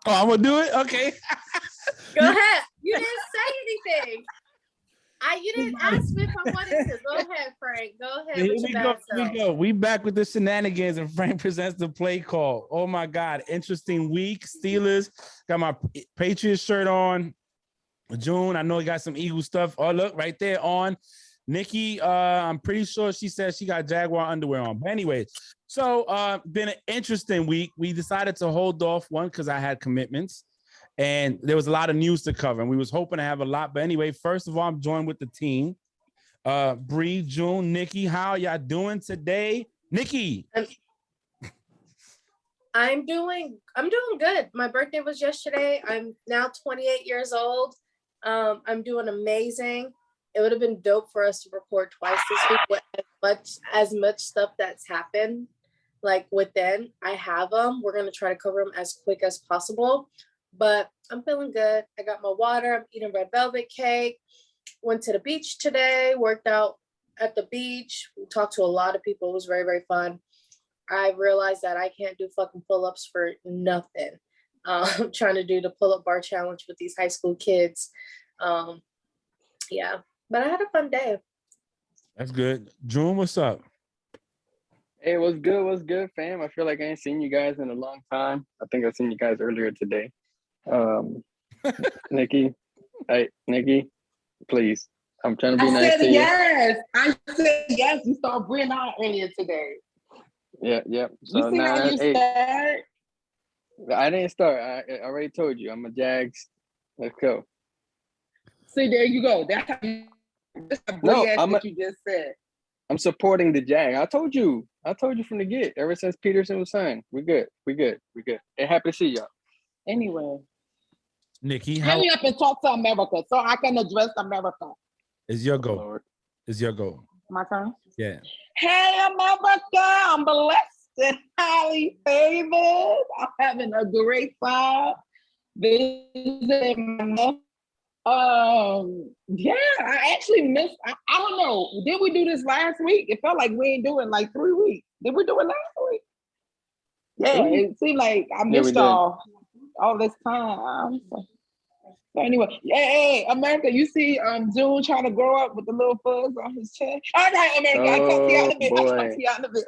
Oh, I'm gonna do it. Okay. Go ahead. You didn't say anything. You didn't ask me if I wanted to. Go ahead, Frank. Go ahead Here with your we go. bad Here self. we go. We back with the shenanigans, and Frank presents the play call. Oh my God, interesting week. Steelers got my Patriots shirt on. June, I know he got some Eagle stuff. Oh, look right there on. Nikki, I'm pretty sure she said she got Jaguar underwear on. But anyway, so been an interesting week. We decided to hold off one because I had commitments. And there was a lot of news to cover, and we was hoping to have a lot. But anyway, first of all, I'm joined with the team. Bree, June, Nikki, how y'all doing today? Nikki. I'm doing good. My birthday was yesterday. I'm now 28 years old. I'm doing amazing. It would have been dope for us to record twice this week with as much stuff that's happened. Like within, I have them. We're gonna try to cover them as quick as possible. But I'm feeling good. I got my water. I'm eating red velvet cake. Went to the beach today. Worked out at the beach. We talked to a lot of people. It was very, very fun. I realized that I can't do fucking pull-ups for nothing. I'm trying to do the pull-up bar challenge with these high school kids. Yeah, but I had a fun day. That's good. June, what's up? Hey, what's good? What's good, fam? I feel like I ain't seen you guys in a long time. I think I seen you guys earlier today. Nikki, Nikki, please. I'm trying to be nice to you. I said yes. You saw Brianna earlier today. Yeah. So you see now, how you start? I didn't start. I already told you. I'm a Jags. Let's go. See, there you go. That's how you. What you just said. I'm supporting the Jag. I told you from the get. Ever since Peterson was signed, we're good. And happy to see y'all. Anyway, Nikki, hurry up and talk to America so I can address America. Is your goal? Is your goal? My turn. Yeah. Hey, America! I'm blessed and highly favored. I'm having a great time visiting my yeah, I actually missed. I don't know. Did we do this last week? It felt like we ain't doing like 3 weeks. Did we do it last week? Yeah, it seemed like I missed y'all all this time. So anyway, hey, America, you see June trying to grow up with the little fuzz on his chest. All right, America, I'll talk to you out in a bit.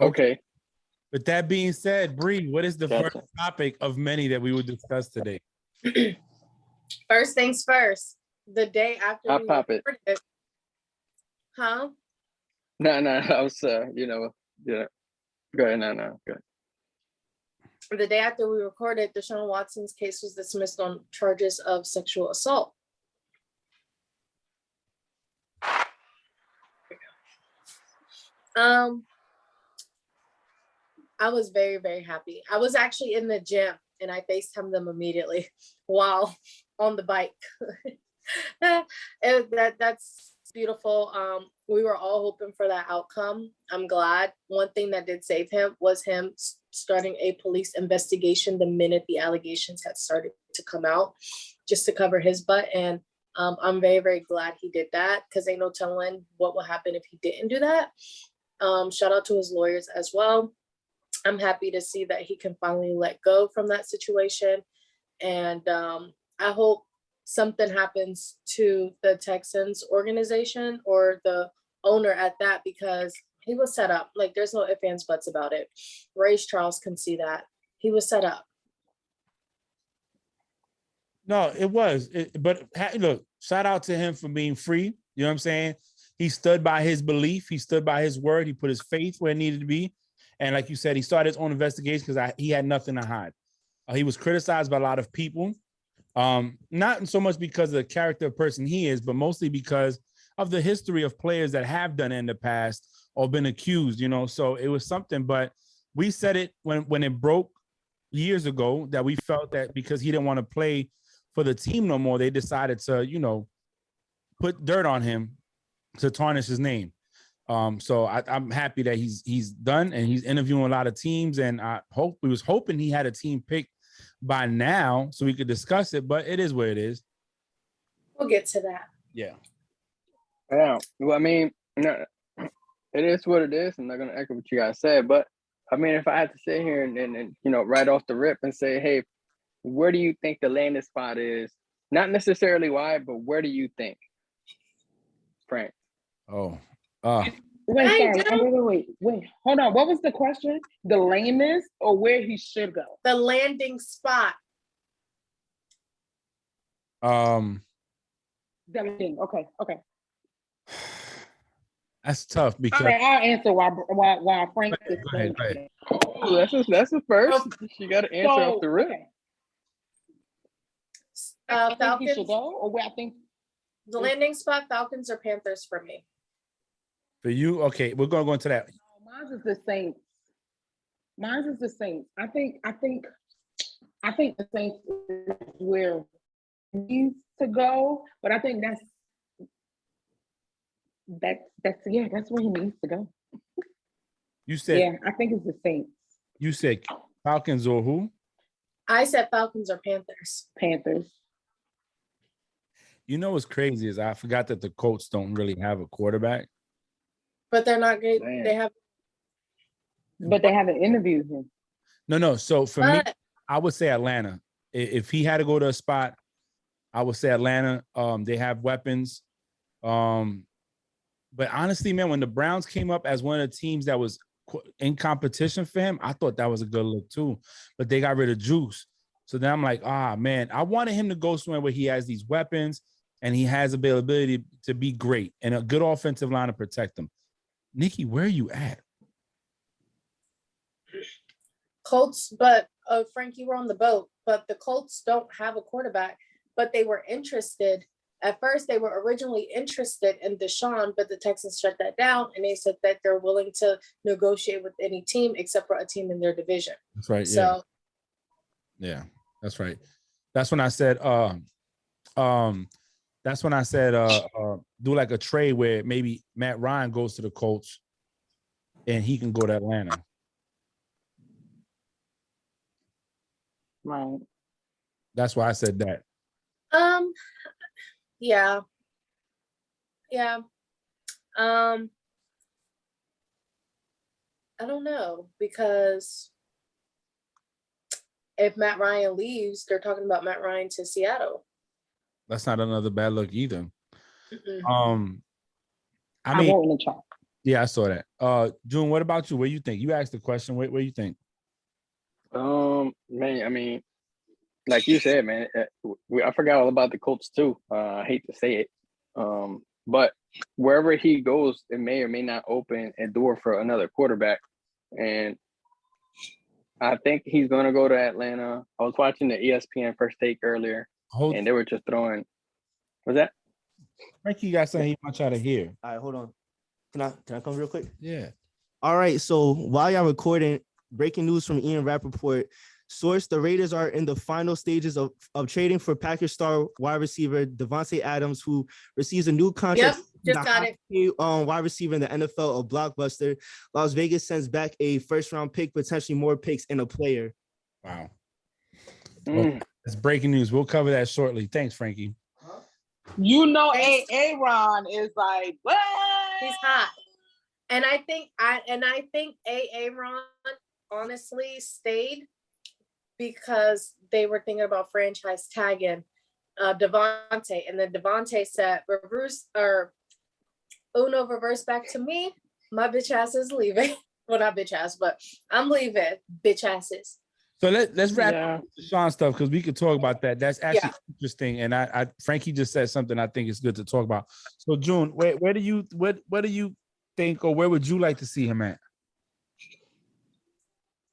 Okay. With that being said, Bree, what is the first topic of many that we will discuss today? First things first. The day after I'll pop it. Huh? No. I was, Go ahead. No. Go ahead. The day after we recorded, Deshaun Watson's case was dismissed on charges of sexual assault. I was very, very happy. I was actually in the gym and I FaceTimed them immediately while on the bike. That's beautiful. We were all hoping for that outcome. I'm glad. One thing that did save him was him starting a police investigation the minute the allegations had started to come out, just to cover his butt. And I'm very, very glad he did that, because ain't no telling what will happen if he didn't do that. Shout out to his lawyers as well. I'm happy to see that he can finally let go from that situation. And I hope something happens to the Texans organization or the owner at that, because he was set up. Like, there's no ifs, ands, buts about it. Ray Charles can see that. He was set up. No, it was. But look, shout out to him for being free. You know what I'm saying? He stood by his belief. He stood by his word. He put his faith where it needed to be. And like you said, he started his own investigation because he had nothing to hide. He was criticized by a lot of people, not so much because of the character of person he is, but mostly because of the history of players that have done it in the past or been accused, So it was something, but we said it when it broke years ago that we felt that because he didn't want to play for the team no more, they decided to, put dirt on him to tarnish his name. So I'm happy that he's done and he's interviewing a lot of teams, and we was hoping he had a team picked by now so we could discuss it, but it is what it is. We'll get to that. Yeah. Yeah. Well, I mean, no, it is what it is. I'm not gonna echo what you guys said, but I mean, if I had to sit here and right off the rip and say, hey, where do you think the landing spot is? Not necessarily why, but where do you think, Frank? Oh, Wait. Hold on. What was the question? The lamest or where he should go? The landing spot. The landing. Okay. that's tough because. All right, I'll answer why Frank is Go ahead. Oh, that's the first. She got to answer off the rip. Okay. I think he should Falcons. go, or where I think The landing spot, Falcons or Panthers for me. For you, okay, we're gonna go into that. Mine is the Saints. I think the Saints is where he needs to go, but I think that's where he needs to go. You said Yeah, I think it's the Saints. you said Falcons or who? I said Falcons or Panthers. Panthers. You know what's crazy is I forgot that the Colts don't really have a quarterback. But they're not good. Man. But they haven't interviewed him. No. So for me, I would say Atlanta. If he had to go to a spot, I would say Atlanta. They have weapons. But honestly, man, when the Browns came up as one of the teams that was in competition for him, I thought that was a good look too. But they got rid of Juice. So then I'm like, man, I wanted him to go somewhere where he has these weapons and he has availability to be great and a good offensive line to protect them. Nikki, where are you at? Colts, but Frank, you were on the boat, but the Colts don't have a quarterback, but they were interested. At first, they were originally interested in Deshaun, but the Texans shut that down, and they said that they're willing to negotiate with any team except for a team in their division. That's right. So, yeah, that's right. That's when I said, do like a trade where maybe Matt Ryan goes to the Colts and he can go to Atlanta. Right. That's why I said that. yeah. I don't know, because if Matt Ryan leaves, they're talking about Matt Ryan to Seattle. That's not another bad look either. Mm-mm. I mean, wrote in the chat. Yeah, I saw that. June, what about you? What do you think? You asked the question. What do you think? Man, I mean, like you said, man, I forgot all about the Colts too. I hate to say it, but wherever he goes, it may or may not open a door for another quarterback. And I think he's going to go to Atlanta. I was watching the ESPN First Take earlier, and they were just throwing. Was that? Frankie, you got something he wants y'all to hear. All right, hold on. Can I come real quick? Yeah. All right. So while y'all recording, breaking news from Ian Rappaport. Source: the Raiders are in the final stages of trading for Packers star wide receiver Devontae Adams, who receives a new contract. Yep, just got it. Wide receiver in the NFL, a blockbuster. Las Vegas sends back a first-round pick, potentially more picks, and a player. Wow. Well, that's breaking news. We'll cover that shortly. Thanks, Frankie. You know, Aaron is like, what? He's hot. And I think Aaron honestly stayed because they were thinking about franchise tagging Devontae, and then Devontae said, reverse back to me. My bitch ass is leaving. Well, not bitch ass, but I'm leaving. Bitch asses. So let's wrap up the Sean stuff, because we could talk about that. That's actually interesting. And I Frankie just said something I think is good to talk about. So June, where do you think, or where would you like to see him at?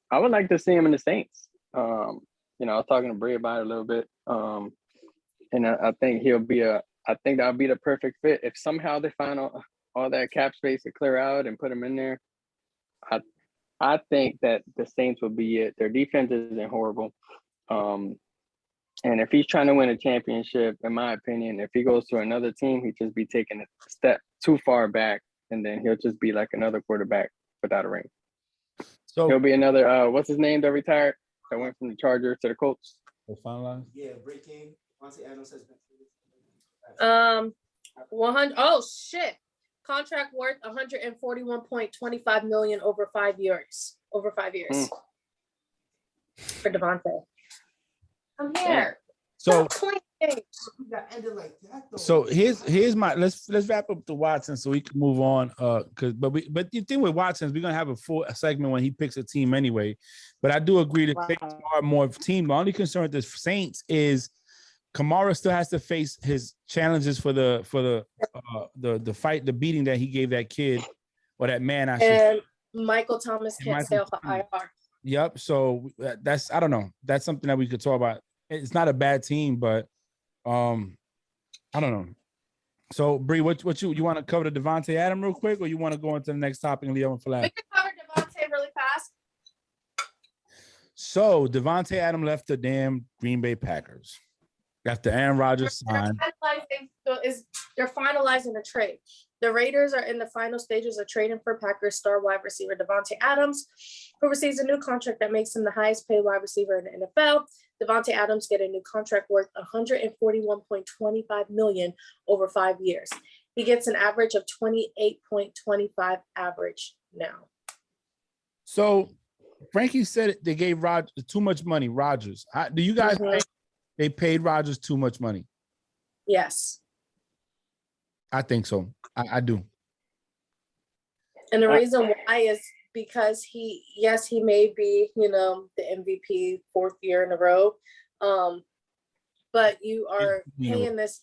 I would like to see him in the Saints. I was talking to Brady about it a little bit. And I think I think that'll be the perfect fit. If somehow they find all that cap space to clear out and put him in there, I think that the Saints will be it. Their defense isn't horrible. And if he's trying to win a championship, in my opinion, if he goes to another team, he'd just be taking a step too far back, and then he'll just be like another quarterback without a ring. So he'll be another, what's his name that retired, that went from the Chargers to the Colts? Yeah, breaking. Devontae Adams has been. 100. Oh shit! Contract worth $141.25 million over 5 years. over 5 years for Devontae. I'm here. So, Stop pointing. so here's my let's wrap up the Watson so we can move on. But the thing with Watson is we're gonna have a full segment when he picks a team anyway. But I do agree that Saints are more of a team. The only concern with the Saints is Kamara still has to face his challenges for the fight, the beating that he gave that kid or that man. And Michael Thomas can't stay off the IR. Yep. So that's I don't know. That's something that we could talk about. It's not a bad team, but I don't know. So Bree, what you want to cover the Devontae Adams real quick, or you want to go into the next topic and leave him for last? We can cover Devontae really fast. So Devontae Adams left the damn Green Bay Packers after Aaron Rodgers signed. They're finalizing the trade. The Raiders are in the final stages of trading for Packers star wide receiver Devontae Adams, who receives a new contract that makes him the highest paid wide receiver in the NFL. Devontae Adams get a new contract worth $141.25 million over 5 years. He gets an average of 28.25 average now. So Frankie said they gave Rodgers too much money. Rodgers, do you guys think they paid Rodgers too much money? Yes. I think so. I do. And the reason why is because he may be, the MVP 4th year in a row. But you are paying this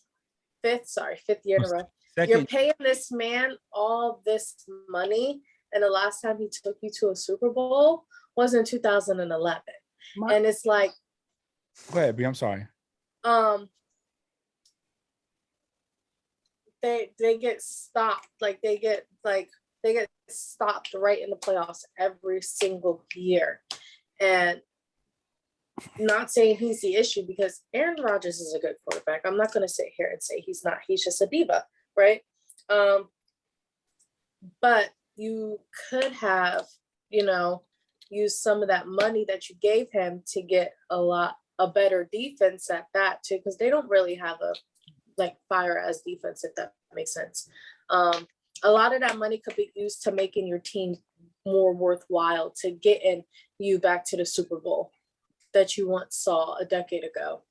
5th year in a row. You're paying this man all this money. And the last time he took you to a Super Bowl was in 2011. And it's like, go ahead, B. I'm sorry. They get stopped. They get stopped right in the playoffs every single year. And not saying he's the issue, because Aaron Rodgers is a good quarterback. I'm not going to sit here and say he's not. He's just a diva, right? But you could have, used some of that money that you gave him to get a better defense at that too, because they don't really have a fire as defense, if that makes sense. A lot of that money could be used to making your team more worthwhile, to getting you back to the Super Bowl that you once saw a decade ago.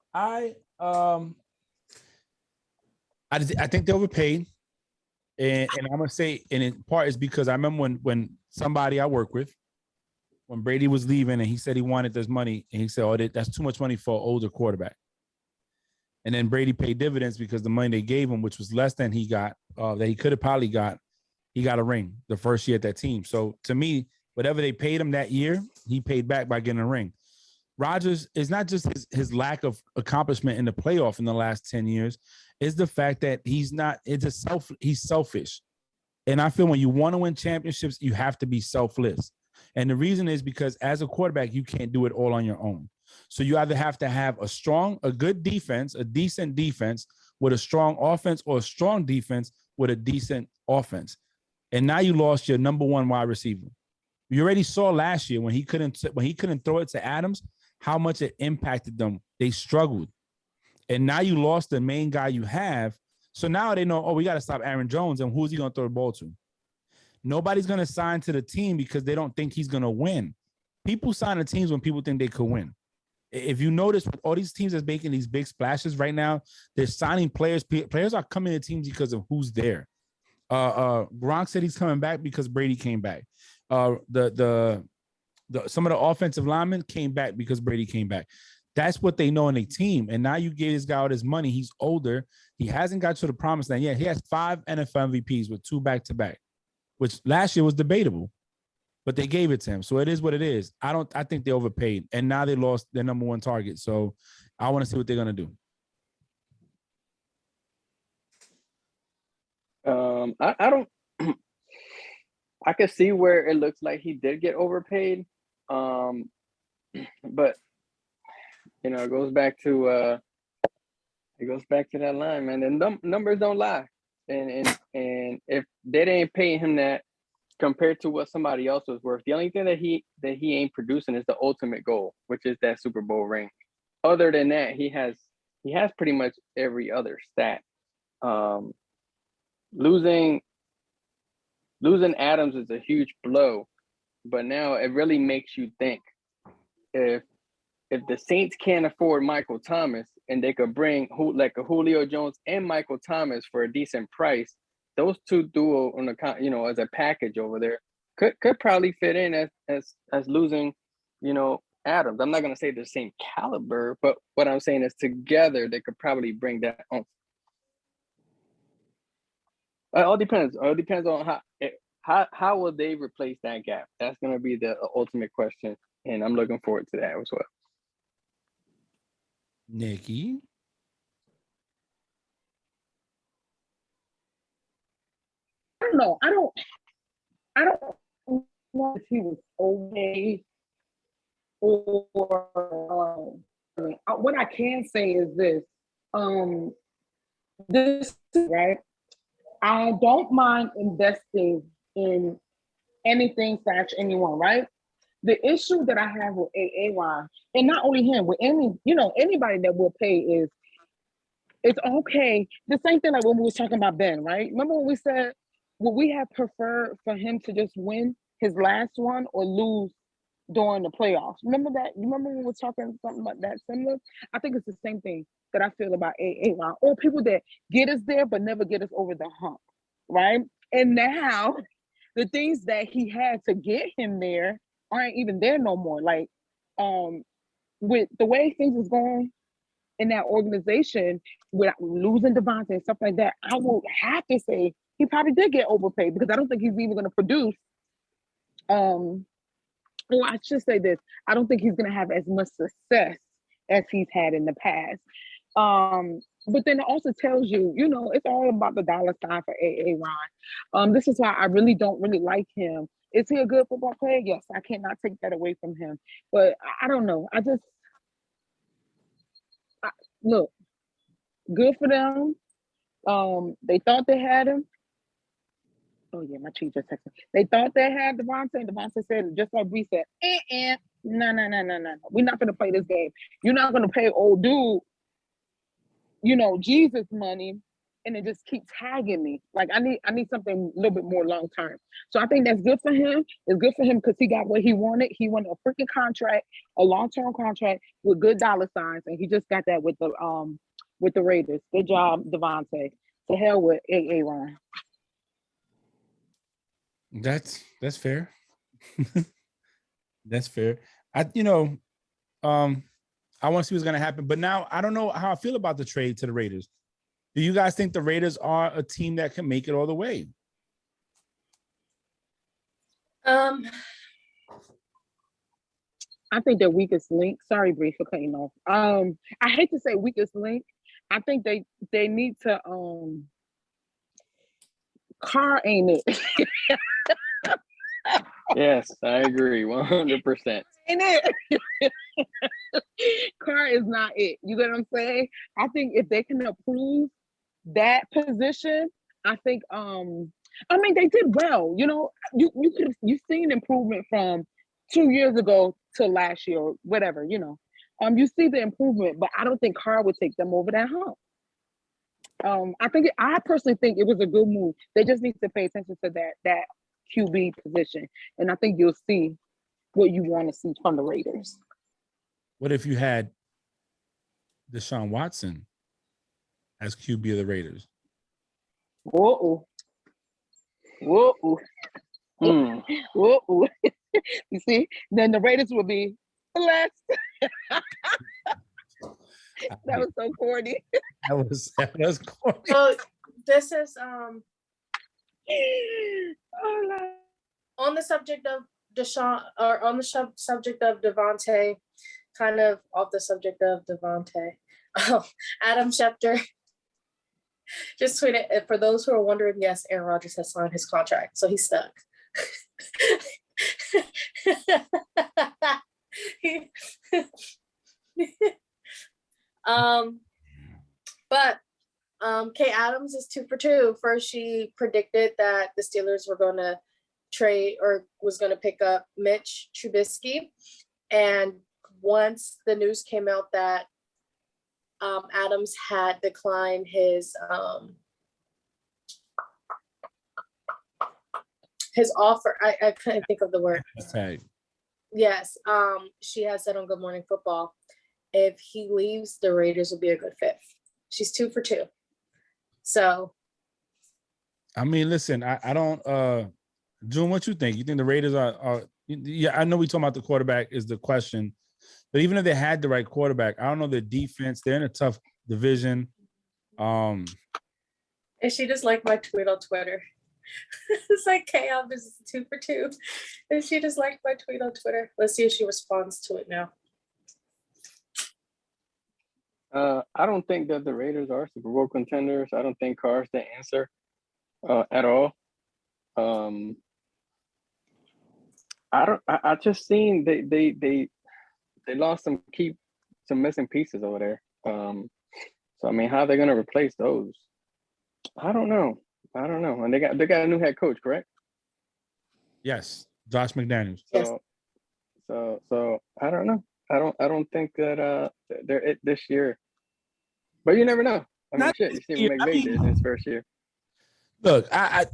I think they overpaid, and I'm gonna say, and in part is because I remember when somebody I work with, when Brady was leaving, and he said he wanted this money, and he said, "Oh, that's too much money for an older quarterback." And then Brady paid dividends because the money they gave him, which was less than he got, that he could have probably got, he got a ring the first year at that team. So to me, whatever they paid him that year, he paid back by getting a ring. Rodgers is not just his lack of accomplishment in the playoff in the last 10 years, is the fact that he's selfish. And I feel when you want to win championships, you have to be selfless. And the reason is because as a quarterback, you can't do it all on your own. So you either have to have a good defense, a decent defense with a strong offense, or a strong defense with a decent offense. And now you lost your number one wide receiver. You already saw last year when he couldn't throw it to Adams, how much it impacted them. They struggled. And now you lost the main guy you have. So now they know, we got to stop Aaron Jones. And who's he going to throw the ball to? Nobody's going to sign to the team because they don't think he's going to win. People sign to teams when people think they could win. If you notice, with all these teams that's making these big splashes right now, they're signing players. Players are coming to teams because of who's there. Gronk said he's coming back because Brady came back. Some of the offensive linemen came back because Brady came back. That's what they know in a team. And now you gave this guy all this money. He's older. He hasn't got to the promised land yet. He has 5 NFL MVPs with 2 back-to-back, which last year was debatable. But they gave it to him. So it is what it is. I think they overpaid. And now they lost their number one target. So I want to see what they're going to do. I don't I can see where it looks like he did get overpaid. But it goes back to that line, man. And numbers don't lie. And if they didn't pay him that compared to what somebody else was worth, the only thing that he ain't producing is the ultimate goal, which is that Super Bowl ring. Other than that, he has pretty much every other stat. Losing losing Adams is a huge blow, but now it really makes you think if the Saints can't afford Michael Thomas and they could bring like a Julio Jones and Michael Thomas for a decent price, those two duo on the as a package over there could probably fit in as losing, Adams. I'm not gonna say the same caliber, but what I'm saying is together they could probably bring that on. It all depends. It all depends on how will they replace that gap. That's gonna be the ultimate question, and I'm looking forward to that as well. Nikki. I don't know. I don't know if he was okay or what I can say is this. This right. I don't mind investing in anything / anyone, right? The issue that I have with AAY, and not only him, with anybody that will pay is it's okay. The same thing like when we was talking about Ben, right? Remember when we said would we have preferred for him to just win his last one or lose during the playoffs? Remember that? You remember when we were talking something about that similar? I think it's the same thing that I feel about AAY, or people that get us there but never get us over the hump, right? And now the things that he had to get him there aren't even there no more. Like, with the way things is going in that organization, without losing Devontae and stuff like that, I will have to say he probably did get overpaid because I don't think he's even going to produce. Or I should say this: I don't think he's going to have as much success as he's had in the past. But then it also tells you, it's all about the dollar sign for AAY. This is why I really don't really like him. Is he a good football player? Yes, I cannot take that away from him. But I don't know. Look, good for them. They thought they had him. Oh yeah, my chief just texted. They thought they had Devontae, and Devontae said, just like Bree said, no. We're not gonna play this game. You're not gonna pay old dude, Jesus money, and then just keep tagging me. Like I need something a little bit more long term. So I think that's good for him. It's good for him because he got what he wanted. He wanted a freaking contract, a long-term contract with good dollar signs, and he just got that with the Raiders. Good job, Devontae. To hell with Aaron. That's fair. That's fair. I want to see what's going to happen, but now I don't know how I feel about the trade to the Raiders. Do you guys think the Raiders are a team that can make it all the way? I think their weakest link. Sorry, Bree, for cutting off. I hate to say weakest link. I think they need to Carr ain't it. Yes, I agree 100%. Ain't it? Carr is not it. You get what I'm saying? I think if they can approve that position, I think they did well. You've seen improvement from 2 years ago to last year or whatever, you see the improvement, but I don't think Carr would take them over that hump. I personally think it was a good move. They just need to pay attention to that QB position, and I think you'll see what you want to see from the Raiders. What if you had Deshaun Watson as QB of the Raiders? Whoa. Whoa. You see, then the Raiders will be blessed. That was so corny. That was corny. So this is Oh, on the subject of Deshaun, or on the subject of Devontae, kind of off the subject of Devontae. Adam Schefter just tweeted, for those who are wondering, yes, Aaron Rodgers has signed his contract, so he's stuck. But Kay Adams is 2 for 2. First, she predicted that the Steelers were going to trade or was going to pick up Mitch Trubisky. And once the news came out that Adams had declined his his offer, I couldn't think of the word. Hashtag. Yes. She has said on Good Morning Football, if he leaves, the Raiders will be a good fit. She's 2 for 2. So I mean, listen, I don't June, what you think? You think the Raiders are yeah, I know we talking about the quarterback is the question, but even if they had the right quarterback, I don't know their defense. They're in a tough division. and she just liked my tweet on Twitter. It's like K-Hub is 2 for 2. And she just liked my tweet on Twitter. Let's see if she responds to it now. I don't think that the Raiders are Super Bowl contenders. I don't think Carr's the answer at all. I just seen they lost some missing pieces over there. So I mean, how are they gonna replace those? I don't know. And they got a new head coach, correct? Yes, Josh McDaniels. Yes. So I don't know. I don't think that they're it this year. But you never know. I mean, Not shit, you see what I McVay mean, did in his first year. Look, I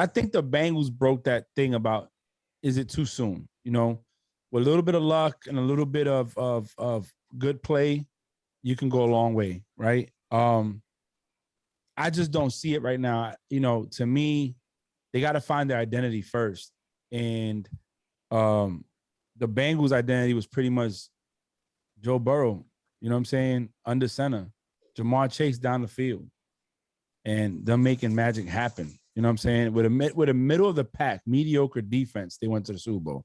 think the Bengals broke that thing about is it too soon? You know, with a little bit of luck and a little bit of good play, you can go a long way, right? I just don't see it right now. You know, to me, they got to find their identity first. And the Bengals' identity was pretty much Joe Burrow, you know what I'm saying, under center, Jamar Chase down the field, and them making magic happen. You know what I'm saying? With a middle of the pack, mediocre defense, they went to the Super Bowl.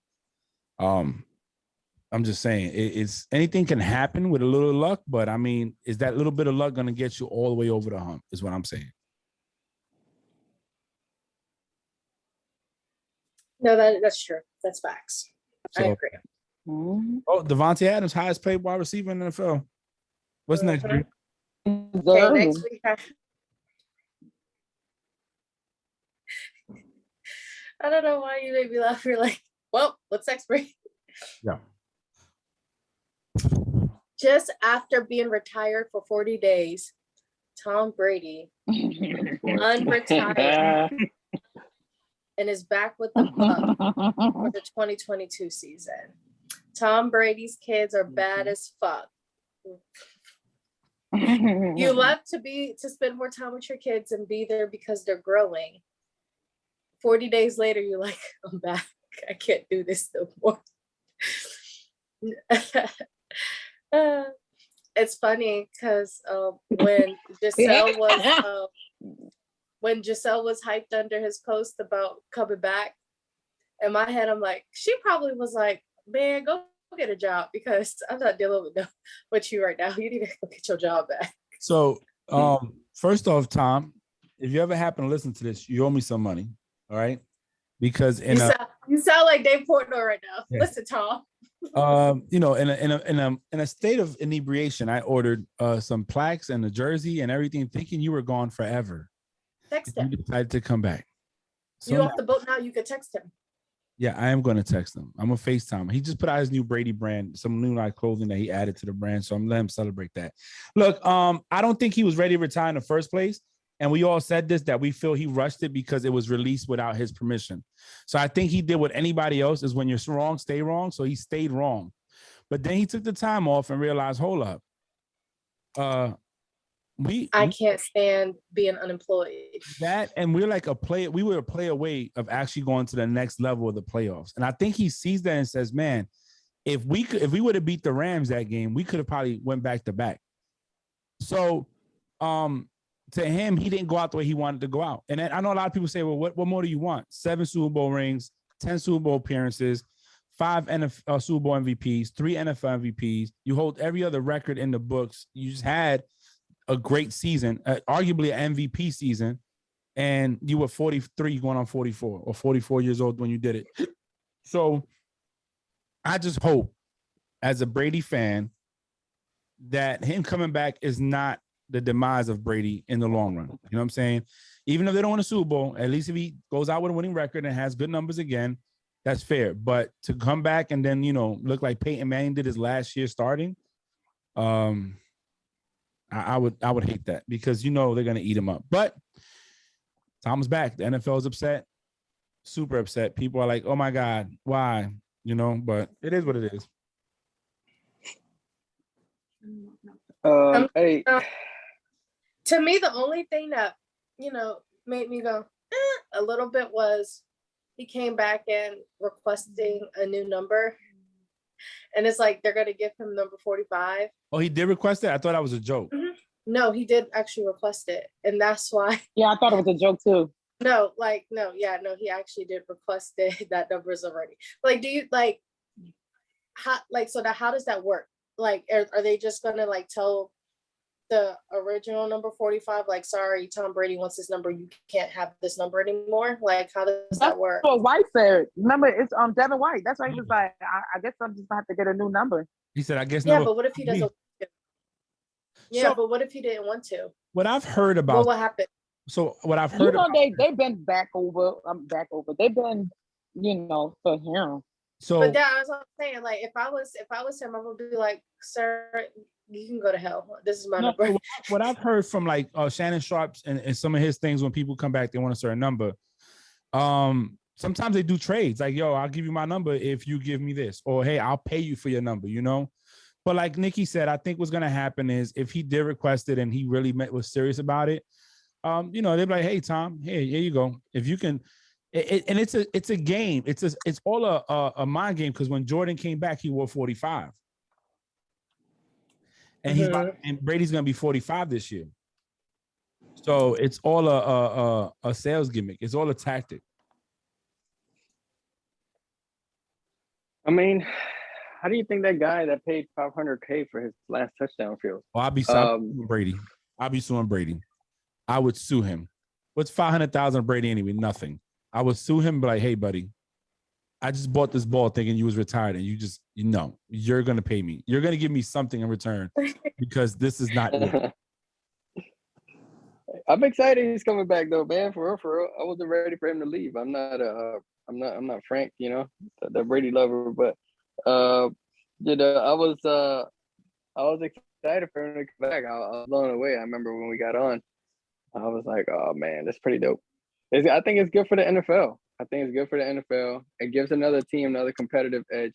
I'm just saying, it's anything can happen with a little luck, but I mean, is that little bit of luck going to get you all the way over the hump? Is what I'm saying. No, that's true. That's facts. I agree. Oh, Devontae Adams, highest paid wide receiver in the NFL. What's next, Brady? Okay, next week. I don't know why you made me laugh. You're like, well, what's next, Brady? Yeah. Just after being retired for 40 days, Tom Brady unretired and is back with the Bucs for the 2022 season. Tom Brady's kids are bad as fuck. You love to spend more time with your kids and be there because they're growing. 40 days later, you're like, I'm back. I can't do this no more. It's funny because when Giselle was hyped under his post about coming back, in my head, I'm like, she probably was like, man, go get a job because I'm not dealing with you right now. You need to go get your job back. So, first off, Tom, if you ever happen to listen to this, you owe me some money. All right. Because you sound like Dave Portnoy right now. Yeah. Listen, Tom. You know, in a state of inebriation, I ordered some plaques and a jersey and everything, thinking you were gone forever. Text him. You decided to come back. So you off the boat now? You could text him. Yeah, I am going to text him. I'm going to FaceTime. He just put out his new Brady brand, some new like clothing that he added to the brand. So I'm letting him celebrate that. Look, I don't think he was ready to retire in the first place. And we all said this, that we feel he rushed it because it was released without his permission. So I think he did what anybody else is when you're wrong, stay wrong. So he stayed wrong. But then he took the time off and realized, hold up. I can't stand being unemployed. That, and we're like we were a play away of actually going to the next level of the playoffs. And I think he sees that and says, man, if we would have beat the Rams that game, we could have probably went back to back. So to him, he didn't go out the way he wanted to go out. And I know a lot of people say, well, what more do you want? 7 Super Bowl rings, 10 Super Bowl appearances, 5 NFL Super Bowl MVPs, 3 NFL MVPs. You hold every other record in the books. You just had a great season, arguably an MVP season, and you were 43 going on 44 or 44 years old when you did it. So I just hope, as a Brady fan, that him coming back is not the demise of Brady in the long run. You know what I'm saying? Even if they don't win a Super Bowl, at least if he goes out with a winning record and has good numbers again, that's fair. But to come back and then, you know, look like Peyton Manning did his last year starting, I would hate that because, you know, they're going to eat him up. But Tom's back. The NFL is upset. super upset. People are like, "Oh my God, why?" You know, but it is what it is. Hey, To me, the only thing that, made me go a little bit was he came back and requesting a new number. And it's like they're gonna give him number 45. Oh, he did request it? I thought that was a joke. Mm-hmm. No, he did actually request it. And that's why. Yeah, I thought it was a joke too. No, he actually did request it. That number's already. Like, do you like how does that work? Like, are they just gonna like tell the original number 45, like, sorry, Tom Brady wants this number, you can't have this number anymore? Like, how does that work? That's what White said. Remember, it's Devin White. That's why he was like, I guess I'm just gonna have to get a new number. He said, I guess yeah, but what if he doesn't want to? Yeah, so, but what if he didn't want to? What I've heard about what happened? So what I've heard about, they've been back over. They've been, for him. So but that I was saying, like, if I was him, I would be like, sir, you can go to hell. This is my number. What I've heard from like Shannon Sharps and some of his things, when people come back, they want a certain number. Sometimes they do trades, like, yo, I'll give you my number if you give me this, or hey, I'll pay you for your number, But like Nikki said, I think what's gonna happen is if he did request it and he really was serious about it, they'd be like, hey, Tom, here you go. If you can. And it's a game. It's all a mind game, because when Jordan came back, he wore 45, and and Brady's gonna be 45 this year. So it's all a sales gimmick. It's all a tactic. I mean, how do you think that guy that paid $500K for his last touchdown feels? Oh, I'll be suing Brady. I'll be suing Brady. I would sue him. What's 500,000 Brady anyway? Nothing. I would sue him, but like, hey, buddy, I just bought this ball thinking you was retired, and you're going to pay me. You're going to give me something in return, because this is not you. I'm excited he's coming back though, man. For real. I wasn't ready for him to leave. I'm not Frank, the Brady lover, but I was excited for him to come back. I was blown away. I remember when we got on, I was like, oh man, that's pretty dope. I think it's good for the NFL. It gives another team another competitive edge,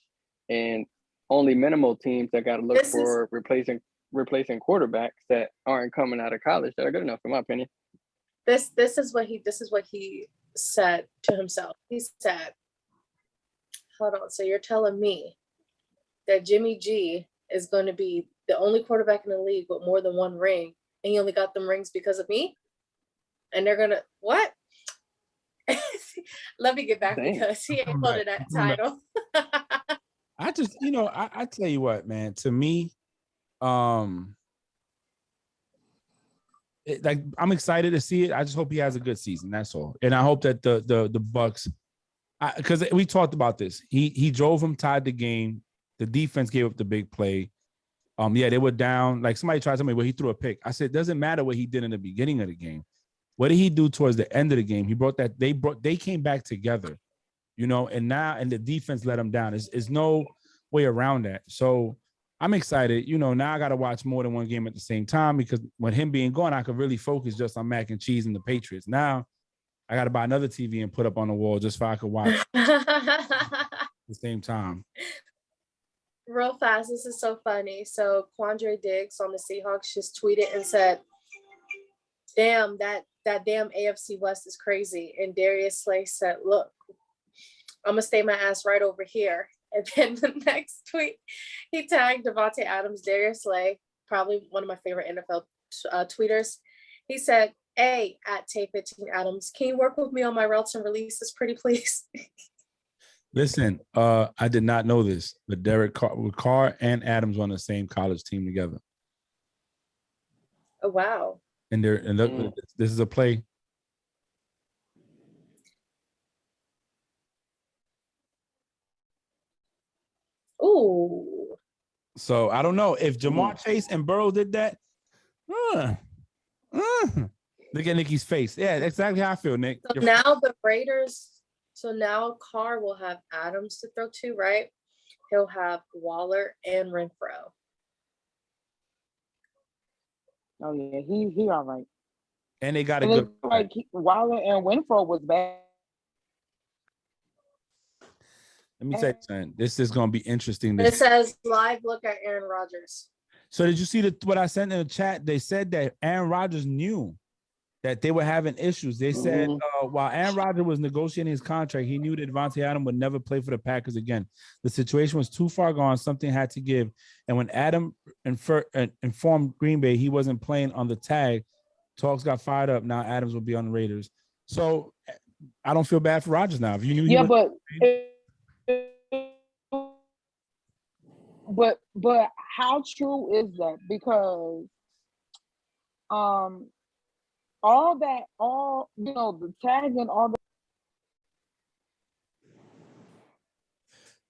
and only minimal teams that got to look for replacing quarterbacks that aren't coming out of college that are good enough, in my opinion. This is what he said to himself. He said, hold on, so you're telling me that Jimmy G is going to be the only quarterback in the league with more than one ring, and he only got them rings because of me? And they're gonna what? Let me get back, because he ain't holding that title. I just, I tell you what, man, to me, I'm excited to see it. I just hope he has a good season. That's all. And I hope that the Bucks, because we talked about this. He drove him, tied the game. The defense gave up the big play. They were down. Like, somebody tried somebody where he threw a pick. I said, it doesn't matter what he did in the beginning of the game. What did he do towards the end of the game? They came back together, and the defense let them down. There's no way around that. So I'm excited. Now I got to watch more than one game at the same time, because with him being gone, I could really focus just on mac and cheese and the Patriots. Now I got to buy another TV and put up on the wall just so I could watch at the same time. Real fast, this is so funny. So Quandre Diggs on the Seahawks just tweeted and said, damn, that damn AFC West is crazy. And Darius Slay said, look, I'm gonna stay my ass right over here. And then the next tweet, he tagged Davante Adams, Darius Slay, probably one of my favorite NFL tweeters. He said, hey, at Tay15 Adams, can you work with me on my routes and releases, pretty please? Listen, I did not know this, but Derek Carr and Adams on the same college team together. Oh, wow. And this is a play. Ooh. So I don't know if Jamar Chase and Burrow did that. Look at Nikki's face. Yeah, exactly how I feel, Nick. So now the Raiders. So now Carr will have Adams to throw to, right? He'll have Waller and Renfro. Oh yeah, he all right. And they got a good. Like Waller and Renfro was bad. Let me tell you something. This is going to be interesting. It says live look at Aaron Rodgers. So did you see what I sent in the chat? They said that Aaron Rodgers knew that they were having issues. They said while Aaron Rodgers was negotiating his contract, he knew that Devontae Adams would never play for the Packers again. The situation was too far gone. Something had to give. And when Adam informed Green Bay he wasn't playing on the tag, talks got fired up. Now Adams will be on the Raiders. So I don't feel bad for Rodgers now. If you knew he was, but how true is that? Because the tag and all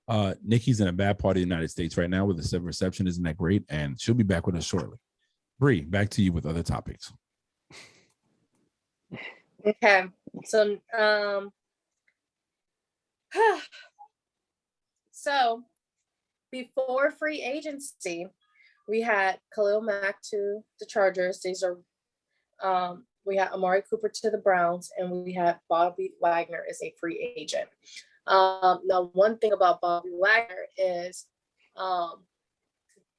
that. Nikki's in a bad part of the United States right now with the reception isn't that great, and she'll be back with us shortly. Bree, back to you with other topics. Okay, so so before free agency, we had Khalil Mack to the Chargers. These are we had Amari Cooper to the Browns, and we had Bobby Wagner as a free agent. Now, one thing about Bobby Wagner is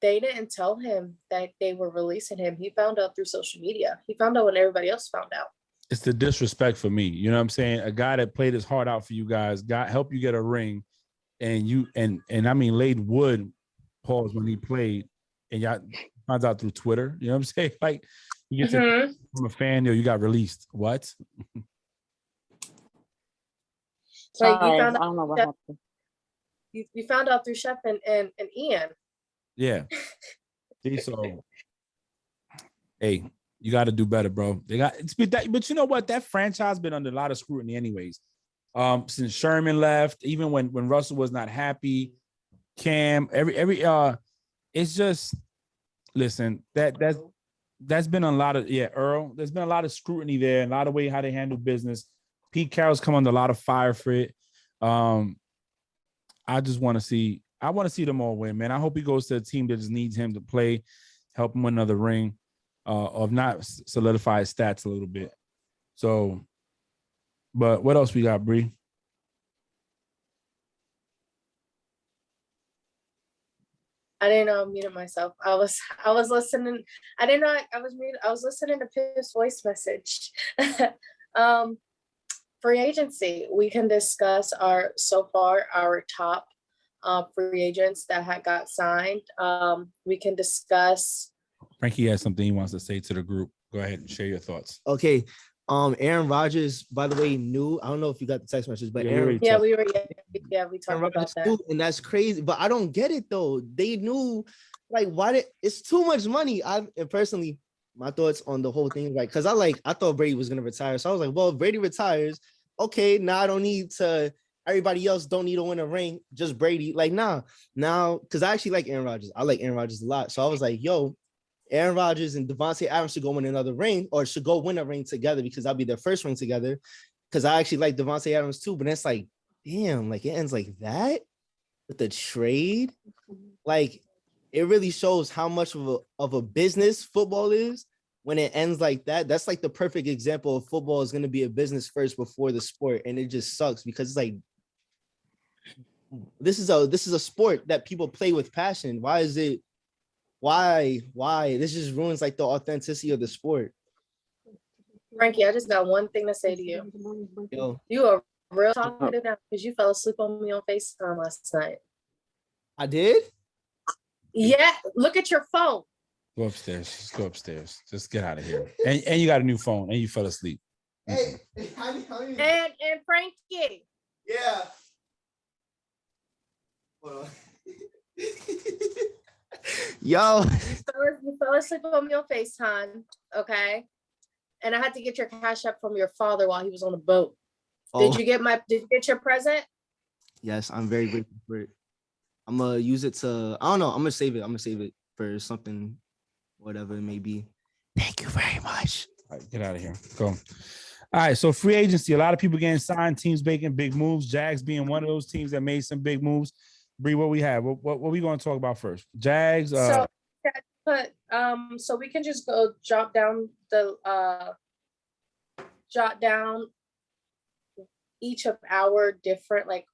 they didn't tell him that they were releasing him. He found out through social media. He found out when everybody else found out. It's the disrespect for me. You know what I'm saying? A guy that played his heart out for you guys, helped you get a ring, and you and I mean laid wood pause when he played, and y'all finds out through Twitter. You know what I'm saying? Like you get from a fan, you got released. What? Like you found out, I don't know what happened. You found out through Chef and Ian. Yeah. See, so hey, you got to do better, bro. But you know what? That franchise been under a lot of scrutiny, anyways. Since Sherman left, even when Russell was not happy, Cam, it's just listen. That's been a lot of Earl. There's been a lot of scrutiny there, a lot of way how they handle business. Pete Carroll's come under a lot of fire for it. I just want to see. I want to see them all win, man. I hope he goes to a team that just needs him to play, help him win another ring, of not solidify his stats a little bit. So, but what else we got, Bree? I didn't know I muted myself. I was listening. I didn't know I was muted. I was listening to Pip's voice message. Free agency. We can discuss our top free agents that had got signed. We can discuss. Frankie has something he wants to say to the group. Go ahead and share your thoughts. Okay. Aaron Rodgers, by the way, knew. I don't know if you got the text message, but we talked about that. And that's crazy. But I don't get it though. They knew, like, it's too much money. Personally, my thoughts on the whole thing, like, because I thought Brady was gonna retire. So I was like, well, if Brady retires, okay, now I don't need to. Everybody else don't need to win a ring, just Brady. Like, now, because I actually like Aaron Rodgers. I like Aaron Rodgers a lot. So I was like, yo, Aaron Rodgers and Devontae Adams should go win another ring, or should go win a ring together, because that'll be their first ring together. Because I actually like Devontae Adams too. But it's like, damn, like it ends like that with the trade. Like, it really shows how much of a business football is when it ends like that. That's like the perfect example of football is going to be a business first before the sport. And it just sucks because it's like, this is a sport that people play with passion. Why this just ruins like the authenticity of the sport. Frankie, I just got one thing to say to you. Yo. You are real talkative now because you fell asleep on me on FaceTime last night. I did? Yeah, look at your phone. Go upstairs. Just go upstairs. Just get out of here. And you got a new phone and you fell asleep. Hey, and Frankie. Yeah. Hold on. Yo. You fell asleep on me on FaceTime, okay? And I had to get your cash app from your father while he was on the boat. Oh. Did you get your present? Yes, I'm very grateful for it. I'm gonna use it to, I don't know, I'm gonna save it for something, whatever it may be. Thank you very much. All right, get out of here. Go. All right, so free agency, a lot of people getting signed, teams making big moves, Jags being one of those teams that made some big moves. Bree, what we have? What we going to talk about first? Jags. So we can just go jot down each of our different like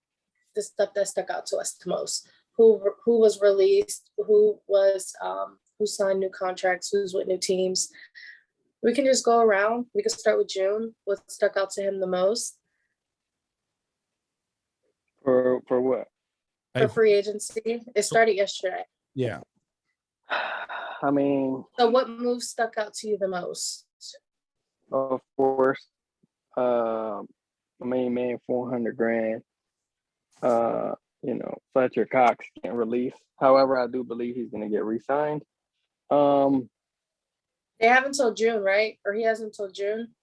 the stuff that stuck out to us the most. Who was released, who signed new contracts, who's with new teams. We can just go around. We can start with June. What stuck out to him the most? For what? For free agency. It started yesterday. Yeah. I mean, so what move stuck out to you the most? Of course, main man, 400 grand. Fletcher Cox can't release. However, I do believe he's going to get re-signed. They have until June, right? Or he has until June?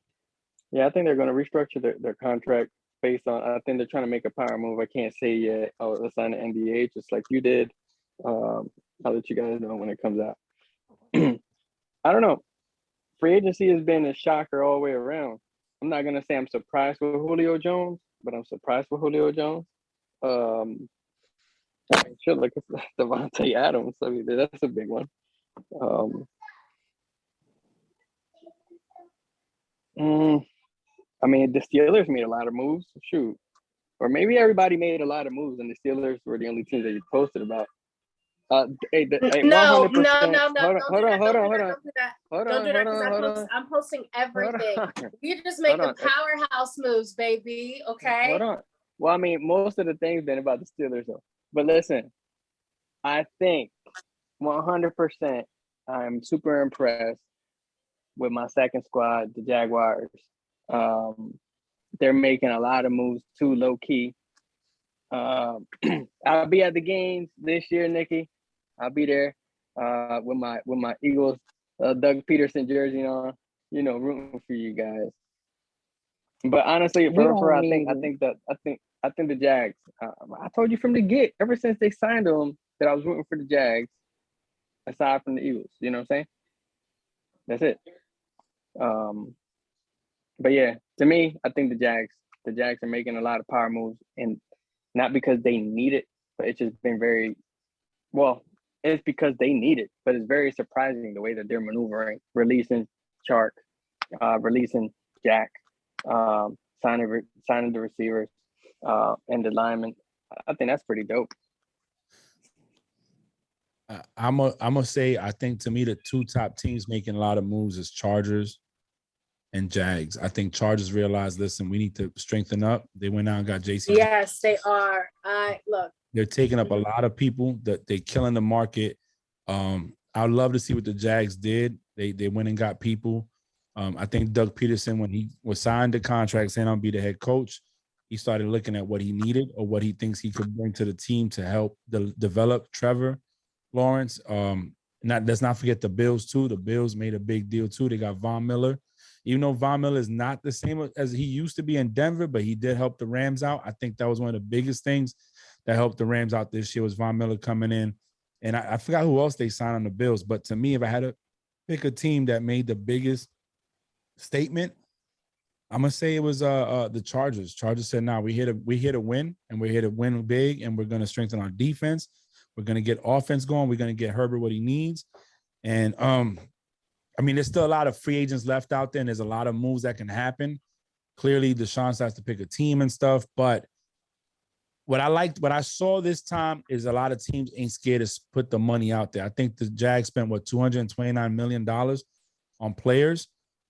Yeah, I think they're going to restructure their contract based on, I think they're trying to make a power move. I can't say yet. Oh, let's sign an NDA just like you did. I'll let you guys know when it comes out. I don't know. Free agency has been a shocker all the way around. I'm not going to say I'm surprised with Julio Jones, but I'm surprised with Julio Jones. Shit, look at Devontae Adams. I mean, that's a big one. I mean, the Steelers made a lot of moves. Shoot. Or maybe everybody made a lot of moves and the Steelers were the only teams that you posted about. No. Hold on. I'm posting everything. We're just making powerhouse moves, baby. Okay. Hold on. Well, I mean, most of the things been about the Steelers, though. But listen, I think 100% I'm super impressed with my second squad, the Jaguars. They're making a lot of moves too, low key. I'll be at the games this year, Nikki. I'll be there with my Eagles Doug Peterson jersey on, rooting for you guys. But honestly, I think the Jags. I told you from the get, ever since they signed them, that I was rooting for the Jags. Aside from the Eagles, you know what I'm saying? That's it. But yeah, to me, I think the Jags are making a lot of power moves, and not because they need it, but it's just been it's because they need it, but it's very surprising the way that they're maneuvering, releasing Chark, releasing Jack, signing the receivers, and the linemen. I think that's pretty dope. I'm gonna say, I think to me the two top teams making a lot of moves is Chargers and Jags. I think Chargers realized, listen, we need to strengthen up. They went out and got JC. Yes, they are. They're taking up a lot of people. That they're killing the market. I'd love to see what the Jags did. They went and got people. I think Doug Peterson, when he was signed the contract saying I'll be the head coach, he started looking at what he needed or what he thinks he could bring to the team to help develop Trevor Lawrence. Let's not forget the Bills too. The Bills made a big deal too. They got Von Miller. Even though Von Miller is not the same as he used to be in Denver, but he did help the Rams out. I think that was one of the biggest things that helped the Rams out this year was Von Miller coming in. And I forgot who else they signed on the Bills. But to me, if I had to pick a team that made the biggest statement, I'm gonna say it was the Chargers. Chargers said, "Nah, we're here to win, and we're here to win big, and we're gonna strengthen our defense. We're gonna get offense going. We're gonna get Herbert what he needs." And I mean, there's still a lot of free agents left out there, and there's a lot of moves that can happen. Clearly, Deshaun has to pick a team and stuff. But what I saw this time is a lot of teams ain't scared to put the money out there. I think the Jags spent $229 million on players.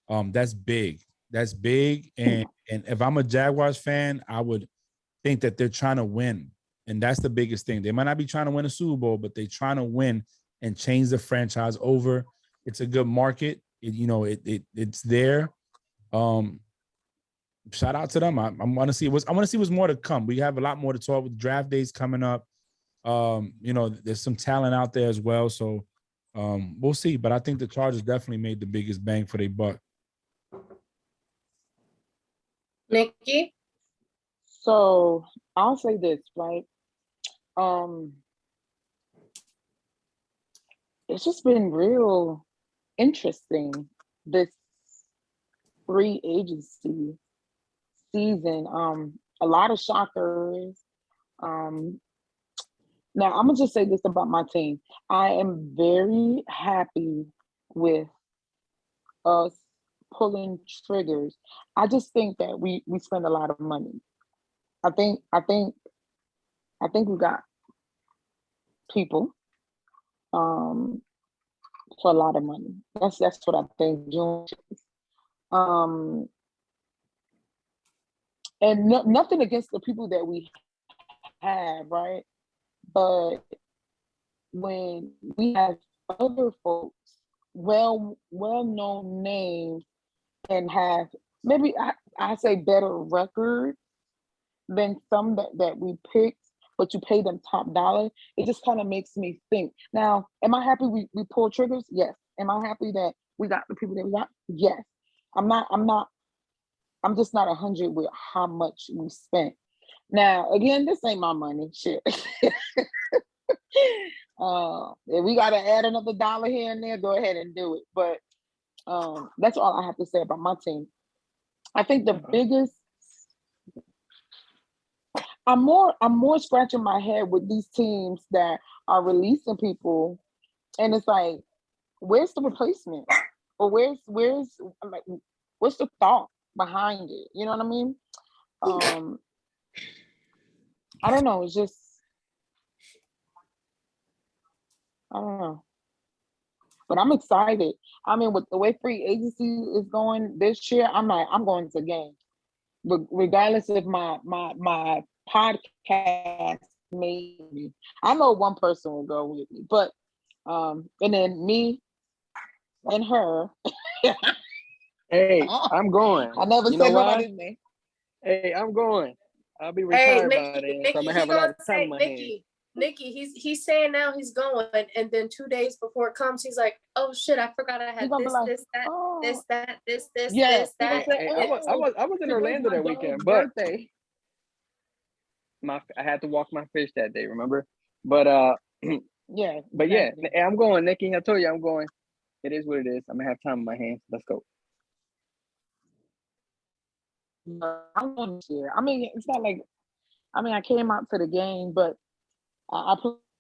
That's big. That's big. And if I'm a Jaguars fan, I would think that they're trying to win. And that's the biggest thing. They might not be trying to win a Super Bowl, but they're trying to win and change the franchise over. It's a good market. It's there. Shout out to them. I want to see what's more to come. We have a lot more to talk with. Draft days coming up. There's some talent out there as well. So we'll see. But I think the Chargers definitely made the biggest bang for their buck. Nikki? So I'll say this, right? It's just been real interesting this free agency season. A lot of shockers. Now I'm gonna just say this about my team. I am very happy with us pulling triggers. I just think that we spend a lot of money. I think I think we got people for a lot of money. That's what I think June is. And nothing against the people that we have, right? But when we have other folks, well-known names, and have maybe I say better record than some that we picked, but you pay them top dollar, it just kind of makes me think. Now, am I happy we pulled triggers? Yes. Am I happy that we got the people that we got? Yes. I'm just not 100 with how much we spent. Now, again, this ain't my money. Shit. If we gotta add another dollar here and there, go ahead and do it. But that's all I have to say about my team. I think the biggest, I'm more scratching my head with these teams that are releasing people, and it's like, where's the replacement? Or where's like, what's the thought behind it? You know what I mean? I don't know. It's just, I don't know. But I'm excited. I mean, with the way free agency is going this year, I'm going to games. But regardless if my podcast made me, I know one person will go with me. But and then me and her. Hey, I'm going. I never said nobody's name. Hey, I'm going. I'll be retired by then, Nikki, so I'm gonna have a lot of time in my hands. Nikki, he's saying now he's going, and then 2 days before it comes, he's like, "Oh shit, I forgot I had this, like, this, that, oh, this, that, this, yeah, this, that." Hey, I was in Orlando that weekend, but I had to walk my fish that day. Remember? But yeah, but exactly. Yeah, I'm going, Nikki. I told you I'm going. It is what it is. I'm gonna have time in my hands. Let's go. I'm going this year. I mean, it's not like, I mean, I came out to the game, but I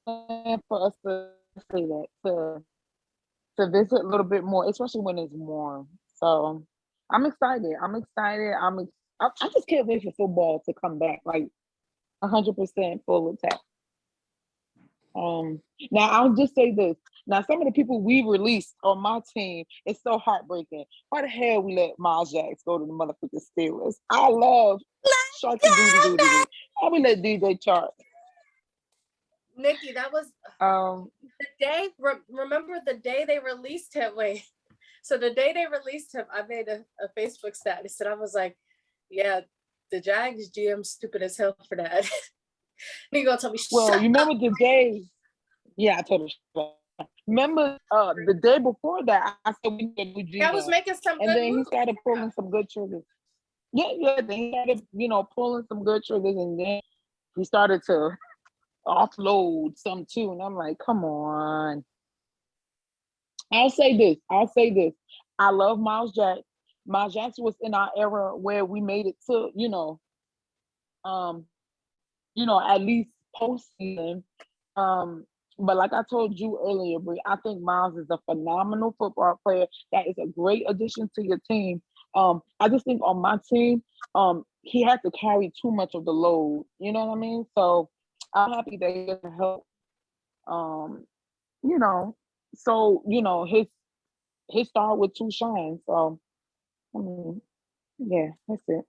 plan for us to say that to visit a little bit more, especially when it's warm. So I'm excited. I just can't wait for football to come back, like 100% full attack. Now I'll just say this. Now, some of the people we released on my team, it's so heartbreaking. Why the hell we let Miles Jacks go to the motherfucking Steelers? I love Sharky Doody. Why we let DJ Chark? Nikki, that was the day. Remember the day they released him? Wait, so the day they released him, I made a Facebook status, and I was like, "Yeah, the Jags GM stupid as hell for that." And you gonna tell me? Well, you remember the day? Yeah, I told her. Remember the day before that, I said we need a new GM. I was making some, and good then moves. He started pulling some good triggers. Yeah. Then he started, pulling some good triggers, and then he started to offload some too. And I'm like, come on. I'll say this. I love Miles Jack. Miles Jack was in our era where we made it to, at least postseason. But like I told you earlier, Bree, I think Miles is a phenomenal football player. That is a great addition to your team. I just think on my team, he had to carry too much of the load. You know what I mean? So I'm happy that he can help. So his star with two shines. So I mean, yeah, that's it.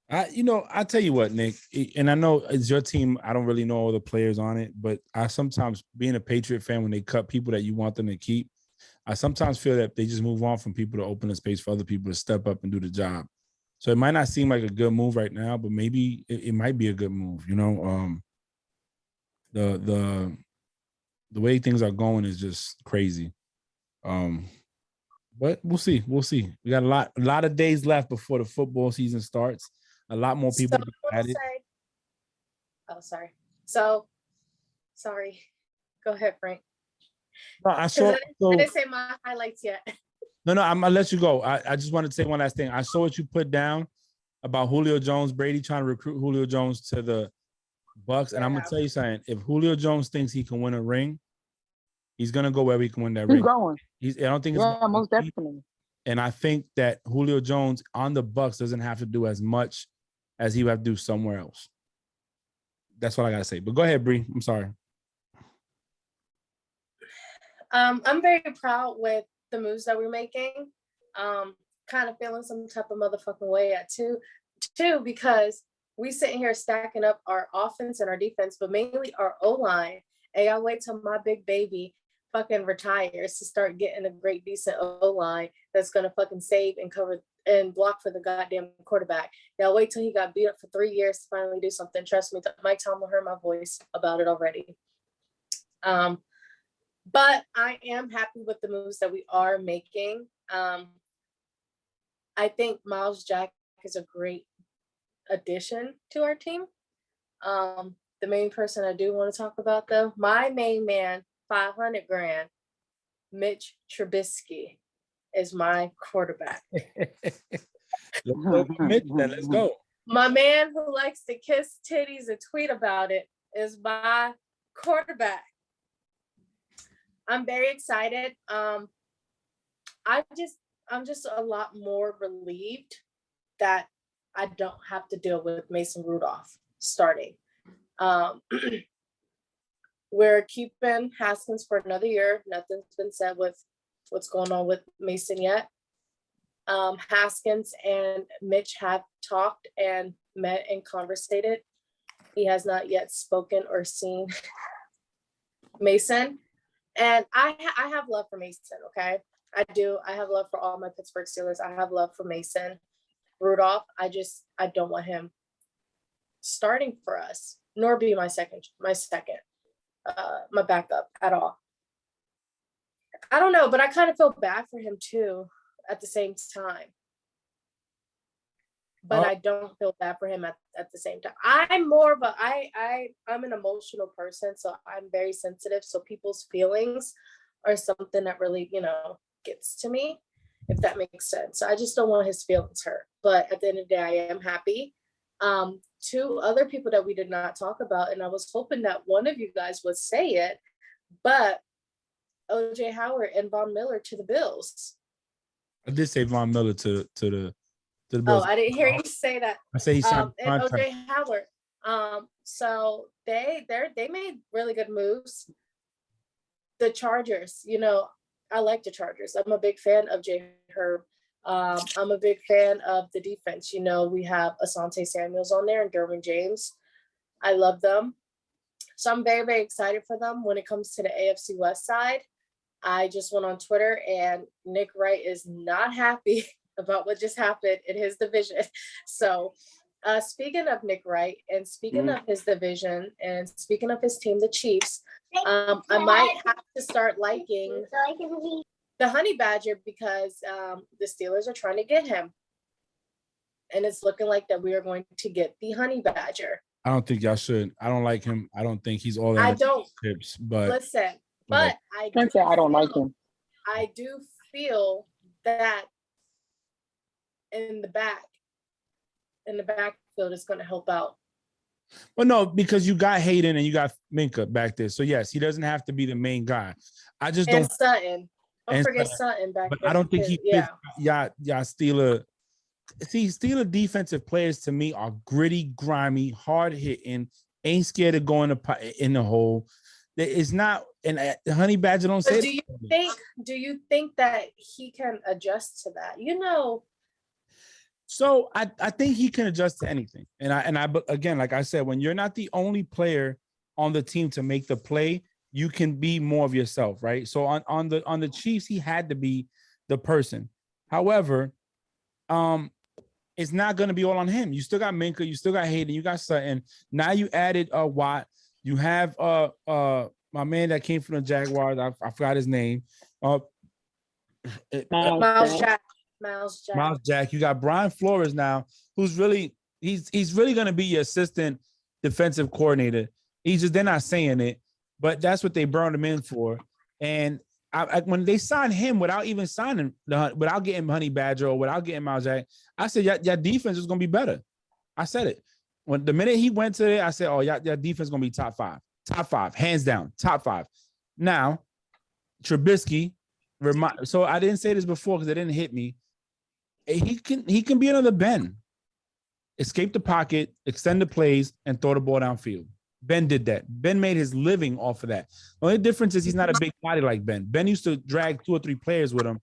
I tell you what, Nick, and I know it's your team. I don't really know all the players on it, but I sometimes, being a Patriot fan, when they cut people that you want them to keep, I sometimes feel that they just move on from people to open a space for other people to step up and do the job. So it might not seem like a good move right now, but maybe it might be a good move. The way things are going is just crazy. But we'll see. We got a lot of days left before the football season starts. A lot more people added. Oh, sorry. So, sorry. Go ahead, Frank. No, I didn't say my highlights yet. No, I'm gonna let you go. I just wanted to say one last thing. I saw what you put down about Julio Jones, Brady trying to recruit Julio Jones to the Bucks, and I'm gonna tell you something. If Julio Jones thinks he can win a ring, he's gonna go where he can win that ring. He's going. I don't think it's most definitely. And I think that Julio Jones on the Bucks doesn't have to do as much as he would have to do somewhere else. That's what I gotta say. But go ahead, Bree. I'm sorry. I'm very proud with the moves that we're making. Kind of feeling some type of motherfucking way at two, because we sitting here stacking up our offense and our defense, but mainly our O-line. Hey, I wait till my big baby fucking retires to start getting a great, decent O-line that's gonna fucking save and cover and block for the goddamn quarterback. Now wait till he got beat up for 3 years to finally do something. Trust me, Mike Tomlin heard my voice about it already. But I am happy with the moves that we are making. I think Miles Jack is a great addition to our team. The main person I do want to talk about, though, my main man, 500 grand, Mitch Trubisky, is my quarterback. Let's go, Mitch, then. Let's go. My man who likes to kiss titties and tweet about it is my quarterback. I'm very excited. I'm just a lot more relieved that I don't have to deal with Mason Rudolph starting. We're keeping Haskins for another year. Nothing's been said with what's going on with Mason yet. Haskins and Mitch have talked and met and conversated. He has not yet spoken or seen Mason. And I have love for Mason, okay? I do. I have love for all my Pittsburgh Steelers. I have love for Mason Rudolph. I don't want him starting for us, nor be my backup at all. I don't know, but I kind of feel bad for him too at the same time. But I don't feel bad for him at the same time. I'm more of I'm an emotional person, so I'm very sensitive. So people's feelings are something that really, gets to me, if that makes sense. So I just don't want his feelings hurt. But at the end of the day, I am happy. Two other people that we did not talk about, and I was hoping that one of you guys would say it, but OJ Howard and Von Miller to the Bills. I did say Von Miller to the Bills. Oh, I didn't hear you say that. I say he signed and OJ Howard. So they made really good moves. The Chargers, I like the Chargers. I'm a big fan of Jay Herb. I'm a big fan of the defense. We have Asante Samuels on there and Derwin James. I love them. So I'm very, very excited for them. When it comes to the AFC West side, I just went on Twitter and Nick Wright is not happy about what just happened in his division. So speaking of Nick Wright and speaking of his division and speaking of his team, the Chiefs, I might have to start liking the Honey Badger because the Steelers are trying to get him. And it's looking like that we are going to get the Honey Badger. I don't think y'all should. I don't like him. I don't think he's all that. I don't. Tips, but listen, but I can't say I don't like him. I do feel that in the backfield is going to help out. Well, no, because you got Hayden and you got Minka back there. So yes, he doesn't have to be the main guy. I just don't. And Sutton. Don't forget Sutton back there. But I don't think he fits. Y'all Steeler. See, Steeler defensive players to me are gritty, grimy, hard hitting, ain't scared of going in the hole. It's not, and the Honey Badger don't say. Do you think that he can adjust to that? So I think he can adjust to anything. And I again, like I said, when you're not the only player on the team to make the play, you can be more of yourself, right? So on the Chiefs, he had to be the person. However, it's not going to be all on him. You still got Minka, you still got Hayden, you got Sutton. Now you added Watt. You have my man that came from the Jaguars. I forgot his name. Miles Jack. You got Brian Flores now, who's really he's really going to be your assistant defensive coordinator. They're not saying it, but that's what they burned him in for. And when they signed him without even signing without getting Honey Badger or without getting Miles Jack, I said your defense is going to be better. I said it. When the minute he went to it, I said, "Oh, your defense is going to be top five, hands down, top 5." Now, Trubisky. So I didn't say this before because it didn't hit me. He can be another Ben. Escape the pocket, extend the plays, and throw the ball downfield. Ben did that. Ben made his living off of that. The only difference is he's not a big body like Ben. Ben used to drag 2 or 3 players with him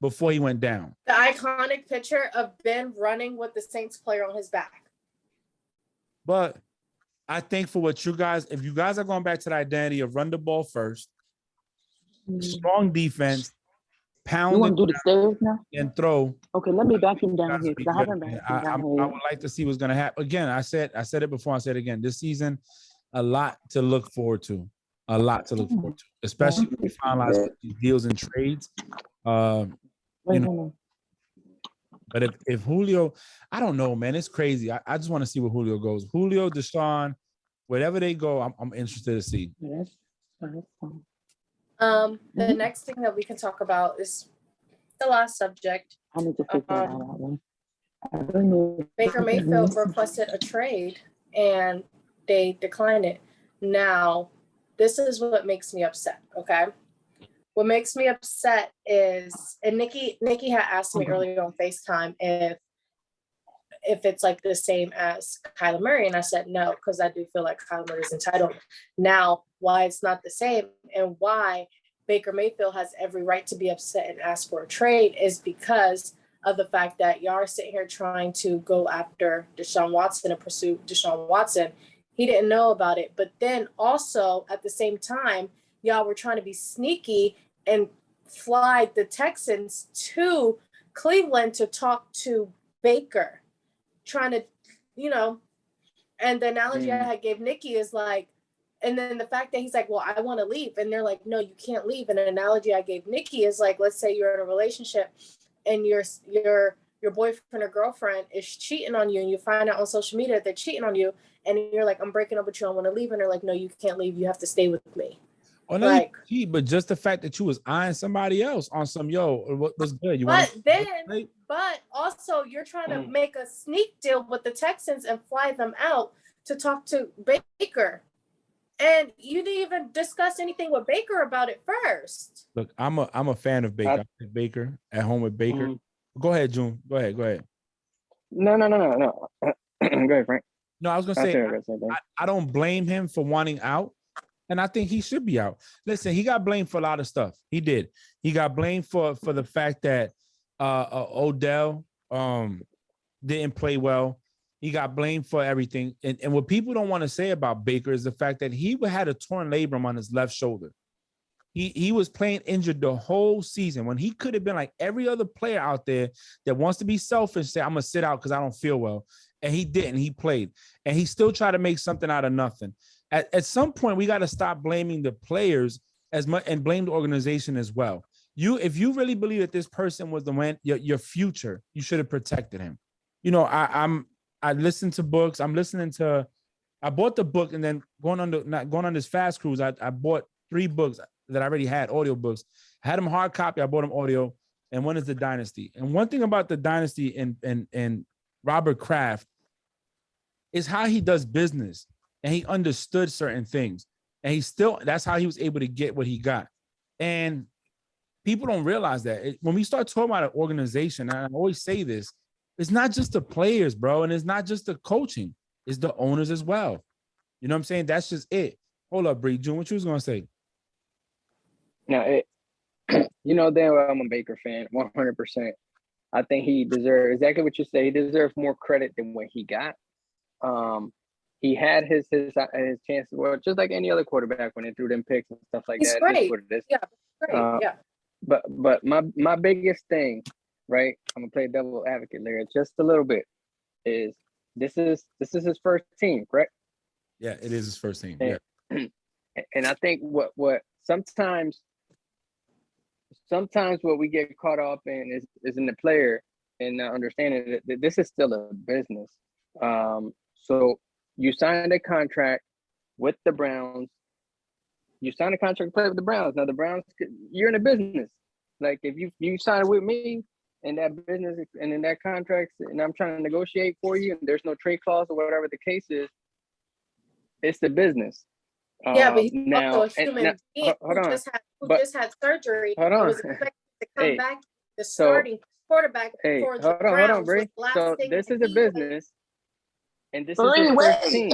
before he went down. The iconic picture of Ben running with the Saints player on his back. But I think for what you guys, if you guys are going back to the identity of run the ball first, strong defense, pound You want to do the stairs now? and throw. Okay, let me back him down Guys here be because I good, haven't man. backed him down I here. would like to see what's going to happen. Again, I said it before. I said it again. This season, a lot to look forward to. A lot to look forward to, especially when we finalize these deals and trades. You know, but if Julio, I don't know, man, it's crazy. I just want to see where Julio goes. Julio, Deshaun, wherever they go, I'm interested to see. The next thing that we can talk about is the last subject. I need to figure that out. Baker Mayfield requested a trade and they declined it. Now, this is what makes me upset, okay? What makes me upset is, and Nikki had asked me earlier on FaceTime if it's like the same as Kyler Murray, and I said no, because I do feel like Kyler Murray is entitled. Now, why it's not the same and why Baker Mayfield has every right to be upset and ask for a trade is because of the fact that y'all are sitting here trying to go after Deshaun Watson and pursue Deshaun Watson. He didn't know about it. But then also at the same time, y'all were trying to be sneaky and fly the Texans to Cleveland to talk to Baker, trying to, and the analogy I had gave Nikki is like, and then the fact that he's like, well, I want to leave. And they're like, no, you can't leave. And an analogy I gave Nikki is like, let's say you're in a relationship and your boyfriend or girlfriend is cheating on you and you find out on social media that they're cheating on you. And you're like, I'm breaking up with you. I want to leave. And they're like, no, you can't leave. You have to stay with me. Oh, no, like, but just the fact that you was eyeing somebody else on some, what's good? But also you're trying to make a sneak deal with the Texans and fly them out to talk to Baker. And you didn't even discuss anything with Baker about it first. Look, I'm a fan of Baker. I like Baker at home with Baker. Go ahead, June. Go ahead. No. Go ahead, Frank. No, I was gonna say I don't blame him for wanting out, and I think he should be out. Listen, he got blamed for a lot of stuff. He did. He got blamed for the fact that Odell didn't play well. He got blamed for everything. And what people don't want to say about Baker is the fact that he had a torn labrum on his left shoulder. He was playing injured the whole season when he could have been like every other player out there that wants to be selfish, say, I'm going to sit out because I don't feel well. And he didn't. He played. And he still tried to make something out of nothing. At some point, we got to stop blaming the players as much and blame the organization as well. If you really believe that this person was your future, you should have protected him. I listened to books. I bought the book and then going on this fast cruise, I bought 3 books that I already had, audio books. I had them hard copy. I bought them audio. And one is The Dynasty. And one thing about The Dynasty and Robert Kraft is how he does business. And he understood certain things. And that's how he was able to get what he got. And people don't realize that. When we start talking about an organization, and I always say this, it's not just the players, bro. And it's not just the coaching. It's the owners as well. You know what I'm saying? That's just it. Hold up, Bree. June, what you was going to say? No, damn well I'm a Baker fan, 100%. I think he deserves exactly what you say. He deserves more credit than what he got. He had his chances. Well, just like any other quarterback when they threw them picks and stuff like that. Great. Yeah, great. Yeah. But my biggest thing, right? I'm gonna play devil advocate there just a little bit. Is this is his first team, correct? Yeah, it is his first team. And I think what sometimes what we get caught up in is in the player and not understanding that this is still a business. So you signed a contract with the Browns. You signed a contract to play with the Browns. Now the Browns, you're in a business. Like if you sign with me in that business and in that contract, and I'm trying to negotiate for you, and there's no trade clause or whatever the case is, it's the business. Yeah, but he's also a human being who just had surgery. Hold on. Was expected to come back the starting quarterback for the Browns. Hold on, Brady. So this is a business, and this is his first team.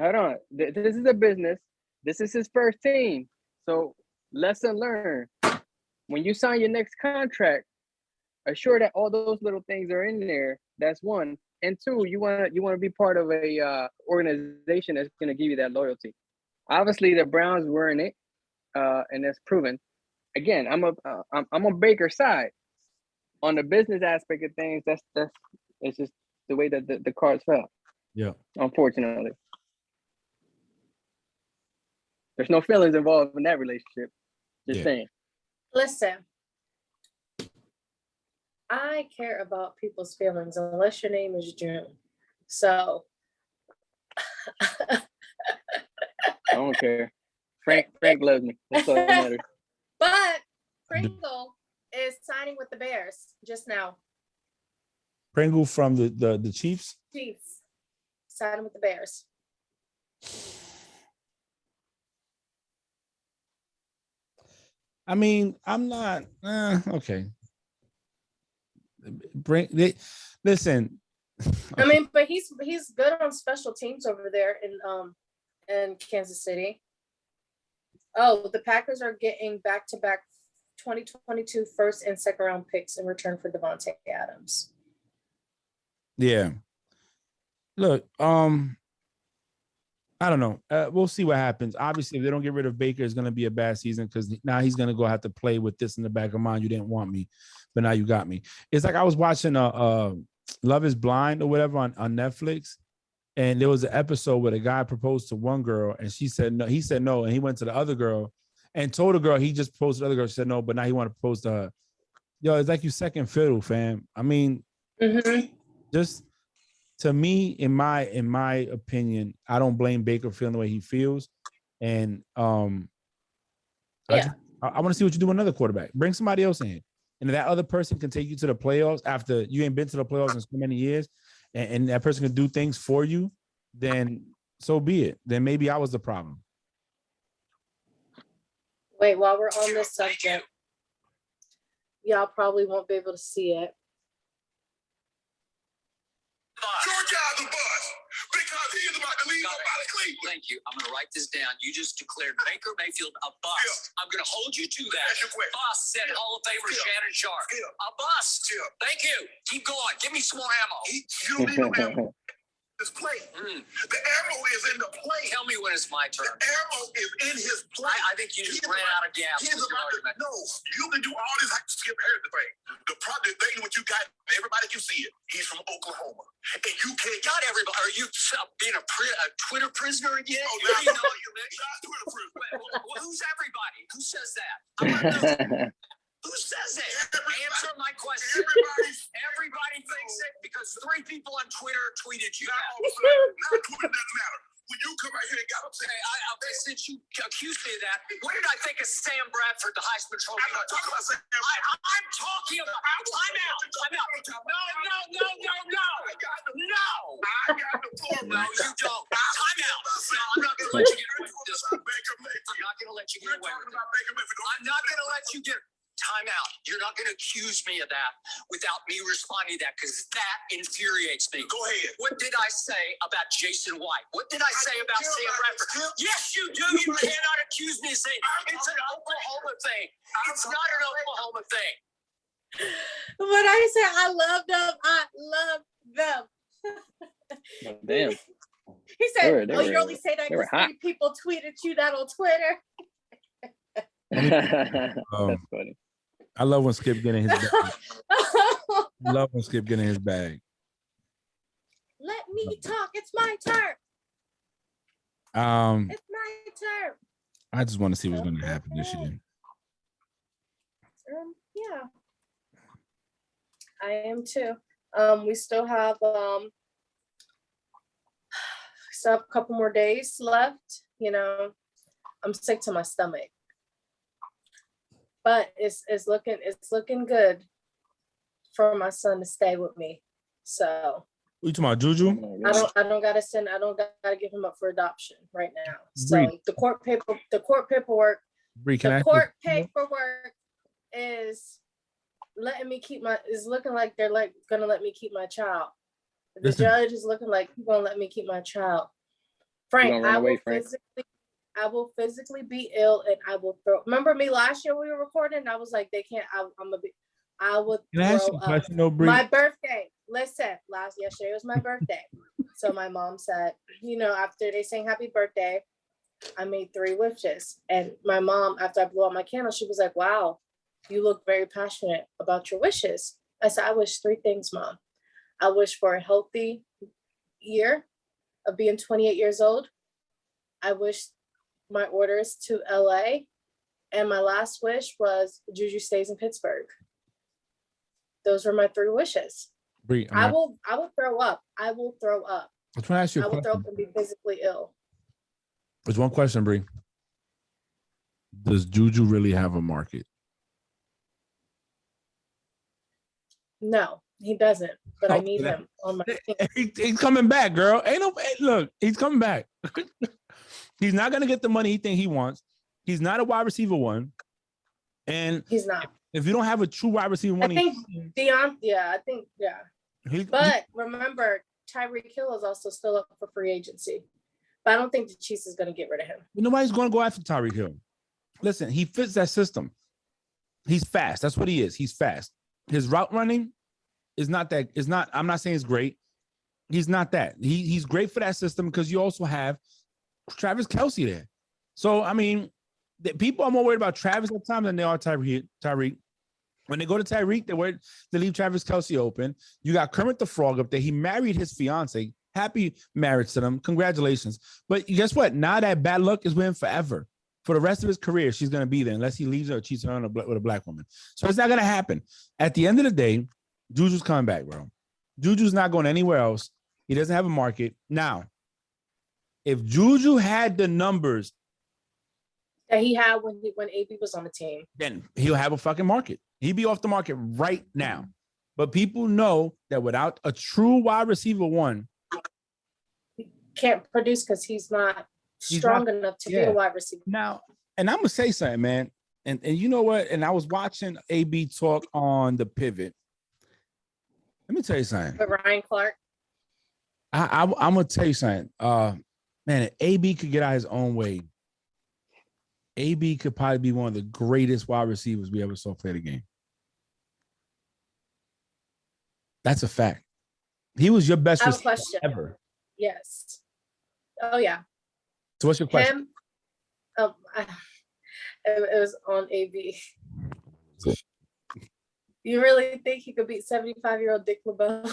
hold on. This is a business. This is his first team. So lesson learned. When you sign your next contract, assure that all those little things are in there. That's one. And two, you want to be part of a organization that's going to give you that loyalty. Obviously, the Browns were in it, and that's proven. Again, I'm on Baker's side. On the business aspect of things, that's it's just the way that the cards fell. Yeah. Unfortunately, there's no feelings involved in that relationship. Just saying. Listen, I care about people's feelings unless your name is June. So I don't care. Frank loves me. That's all that matters. But Pringle is signing with the Bears just now. Pringle from the Chiefs? Chiefs. Signing with the Bears. I mean, I'm not okay. Listen. I mean, but he's good on special teams over there in Kansas City. Oh, the Packers are getting back-to-back 2022 first and second round picks in return for Davante Adams. Yeah. Look, I don't know. We'll see what happens. Obviously, if they don't get rid of Baker, it's going to be a bad season because now he's going to go have to play with this in the back of mind. You didn't want me, but now you got me. It's like I was watching Love is Blind or whatever on Netflix, and there was an episode where the guy proposed to one girl, and she said no. He said no, and he went to the other girl and told the girl he just proposed to the other girl. She said no, but now he want to propose to her. Yo, it's like you second fiddle, fam. I mean, just to me, in my opinion, I don't blame Baker feeling the way he feels, and I want to see what you do with another quarterback. Bring somebody else in, and if that other person can take you to the playoffs after you ain't been to the playoffs in so many years, and that person can do things for you, then so be it. Then maybe I was the problem. Wait, while we're on this subject, y'all probably won't be able to see it. Georgia's a bust because he is about to leave up out of Cleveland. Thank you. I'm going to write this down. You just declared Baker Mayfield a bust. Yeah. I'm going to hold you to that. Bust, said Hall of Famer Shannon Sharp. A bust. Thank you. Keep going. Give me some more ammo. You don't need no ammo. His plate. The arrow is in the plate. Tell me when it's my turn. The arrow is in his plate. I think you just ran out of gas. No, you can do all this. I can skip here's the thing. The thing what you got, everybody can see it. He's from Oklahoma. And you can't. Not everybody. Are you being a Twitter prisoner again? Oh, no, you're not Twitter prisoner. Who's everybody? Who says that? I want to know. Who says it? Answer my question. Everybody thinks it because 3 people on Twitter tweeted you. Now Twitter doesn't matter. When you come out here and got upset, since you accused me of that, what did I think of Sam Bradford, the Heisman Trophy? I'm not talking about Sam. I'm talking about time out. No. I got the floor. No, you don't. Time out. No, I'm not going to let you get away with this. I'm not going to let you get away with it. I'm not going to let you get. Time out. You're not going to accuse me of that without me responding to that because that infuriates me. Go ahead. What did I say about Jason White? What did I say about Sam Bradford? Yes, you do. You cannot accuse me of saying it's an Oklahoma thing. It's not an Oklahoma thing. But I said I love them. Oh, damn. He said, you only say that because 3 people tweeted you that on Twitter. That's funny. I love when Skip get in his bag. Let me talk. It's my turn. It's my turn. I just want to see what's going to happen this year. Yeah. I am too. We still have a couple more days left. You know, I'm sick to my stomach. But it's looking good for my son to stay with me. So you talking about Juju? I don't gotta give him up for adoption right now. So Brady. the court paperwork is letting me keep looking like they're gonna let me keep my child. The judge is looking like he's gonna let me keep my child. Frank, gonna run away, Frank? I will physically be ill and I will throw. Remember me last year when we were recording? I was like, they can't. I'm gonna be. I would Can I ask throw you a up. question, though, Bree? My birthday. Listen, yesterday was my birthday, so my mom said, after they sang happy birthday, I made 3 wishes, and my mom, after I blew out my candle, she was like, "Wow, you look very passionate about your wishes." I said, "I wish 3 things, Mom. I wish for a healthy year of being 28 years old. I wish my orders to LA. And my last wish was Juju stays in Pittsburgh." Those were my 3 wishes. Bree, I will throw up. I will throw up. I'm trying to ask you a I will throw question. up and be physically ill. There's one question, Bree. Does Juju really have a market? No, he doesn't. But I need him on my team. He's coming back, girl. Look, he's coming back. He's not gonna get the money he think he wants. He's not a wide receiver 1. And He's not. if you don't have a true wide receiver 1, I think But remember, Tyreek Hill is also still up for free agency. But I don't think the Chiefs is going to get rid of him. Nobody's going to go after Tyreek Hill. Listen, he fits that system. He's fast. That's what he is. He's fast. His route running is not that. Is not. I'm not saying it's great. He's not that. He's great for that system because you also have Travis Kelce there. So I mean, people are more worried about Travis at times than they are Tyreek. When they go to Tyreek, they leave Travis Kelce open. You got Kermit the Frog up there. He married his fiance. Happy marriage to them. Congratulations. But guess what? Now that bad luck is with him forever. For the rest of his career, she's going to be there unless he leaves her or cheats on her with a black woman. So it's not going to happen. At the end of the day, Juju's coming back, bro. Juju's not going anywhere else. He doesn't have a market. Now, if Juju had the numbers that he had when AB was on the team, then he'll have a fucking market. He'd be off the market right now. But people know that without a true wide receiver 1, he can't produce because he's not strong enough to be a wide receiver. Now, and I'm going to say something, man. And you know what? And I was watching AB talk on the pivot. Let me tell you something. But Ryan Clark. I'm going to tell you something. Man, if AB could get out his own way, AB could probably be one of the greatest wide receivers we ever saw play the game. That's a fact. He was your best receiver ever. Yes. Oh, yeah. So what's your question? It was on AB. You really think he could beat 75-year-old Dick LeBeau?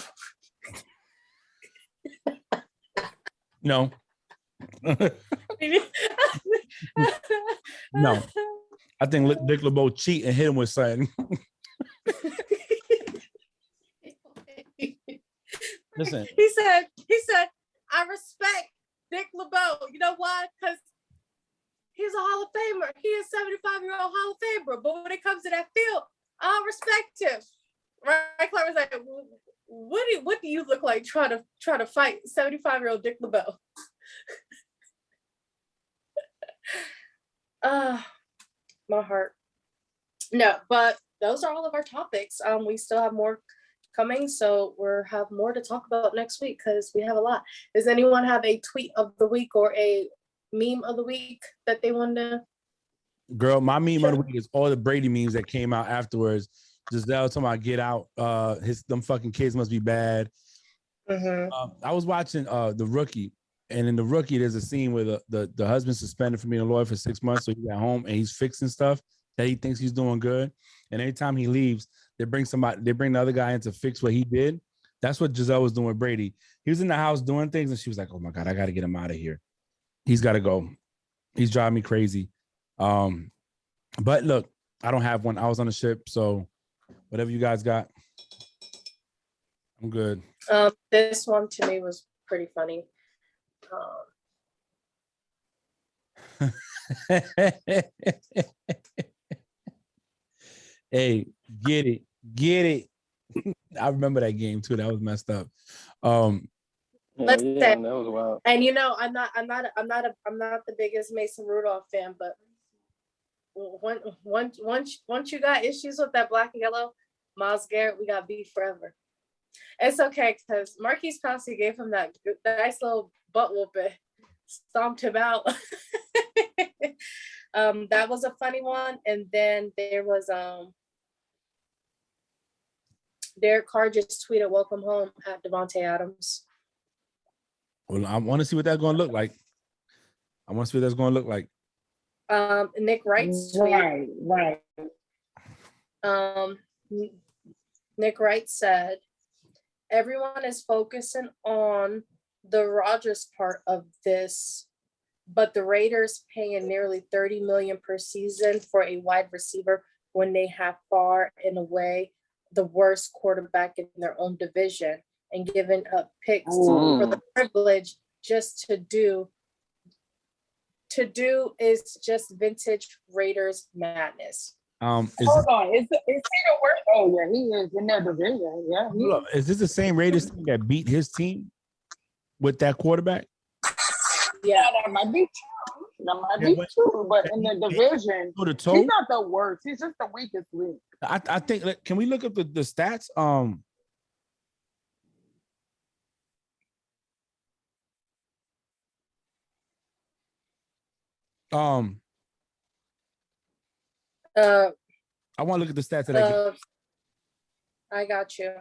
No. No. I think Dick LeBeau cheat and hit him with something. Listen. He said, I respect Dick LeBeau. You know why? Because he's a Hall of Famer. He is 75-year-old Hall of Famer. But when it comes to that field, I respect him. Right? Clark was like, what do you look like trying to fight 75-year-old Dick LeBeau? My heart. No, but those are all of our topics. We still have more coming, so we'll have more to talk about next week because we have a lot. Does anyone have a tweet of the week or a meme of the week that they want to? Girl, my meme of the week is all the Brady memes that came out afterwards. Giselle talking about get out. Them fucking kids must be bad. Mm-hmm. I was watching The Rookie, and in The Rookie, there's a scene where the husband suspended for being a lawyer for 6 months, so he's at home and he's fixing stuff that he thinks he's doing good. And anytime he leaves, they bring the other guy in to fix what he did. That's what Giselle was doing with Brady. He was in the house doing things, and she was like, "Oh my God, I got to get him out of here. He's got to go. He's driving me crazy." But look, I don't have one. I was on the ship, so whatever you guys got, I'm good. This one to me was pretty funny. Hey, get it. I remember that game too. That was messed up. Let's say, that was wild. And I'm not the biggest Mason Rudolph fan, but once you got issues with that black and yellow, Myles Garrett, we got beef forever. It's okay because Marquise Pouncey gave him that nice little butt whooping stomped him out. That was a funny one. And then there was Derek Carr just tweeted welcome home at Davante Adams. Well, I want to see what that's going to look like. Nick Wright's tweet. Right. Nick Wright said, everyone is focusing on the Rodgers part of this, but the Raiders paying nearly $30 million per season for a wide receiver when they have far and away the worst quarterback in their own division and giving up picks for the privilege just to do is just vintage Raiders madness. Hold on, is he the worst? Oh yeah, he is in that division. Yeah, is this the same Raiders team that beat his team with that quarterback? Yeah, that might be true. But in the division, he's not the worst. He's just the weakest link. I think. Can we look up the stats? I want to look at the stats that I got you.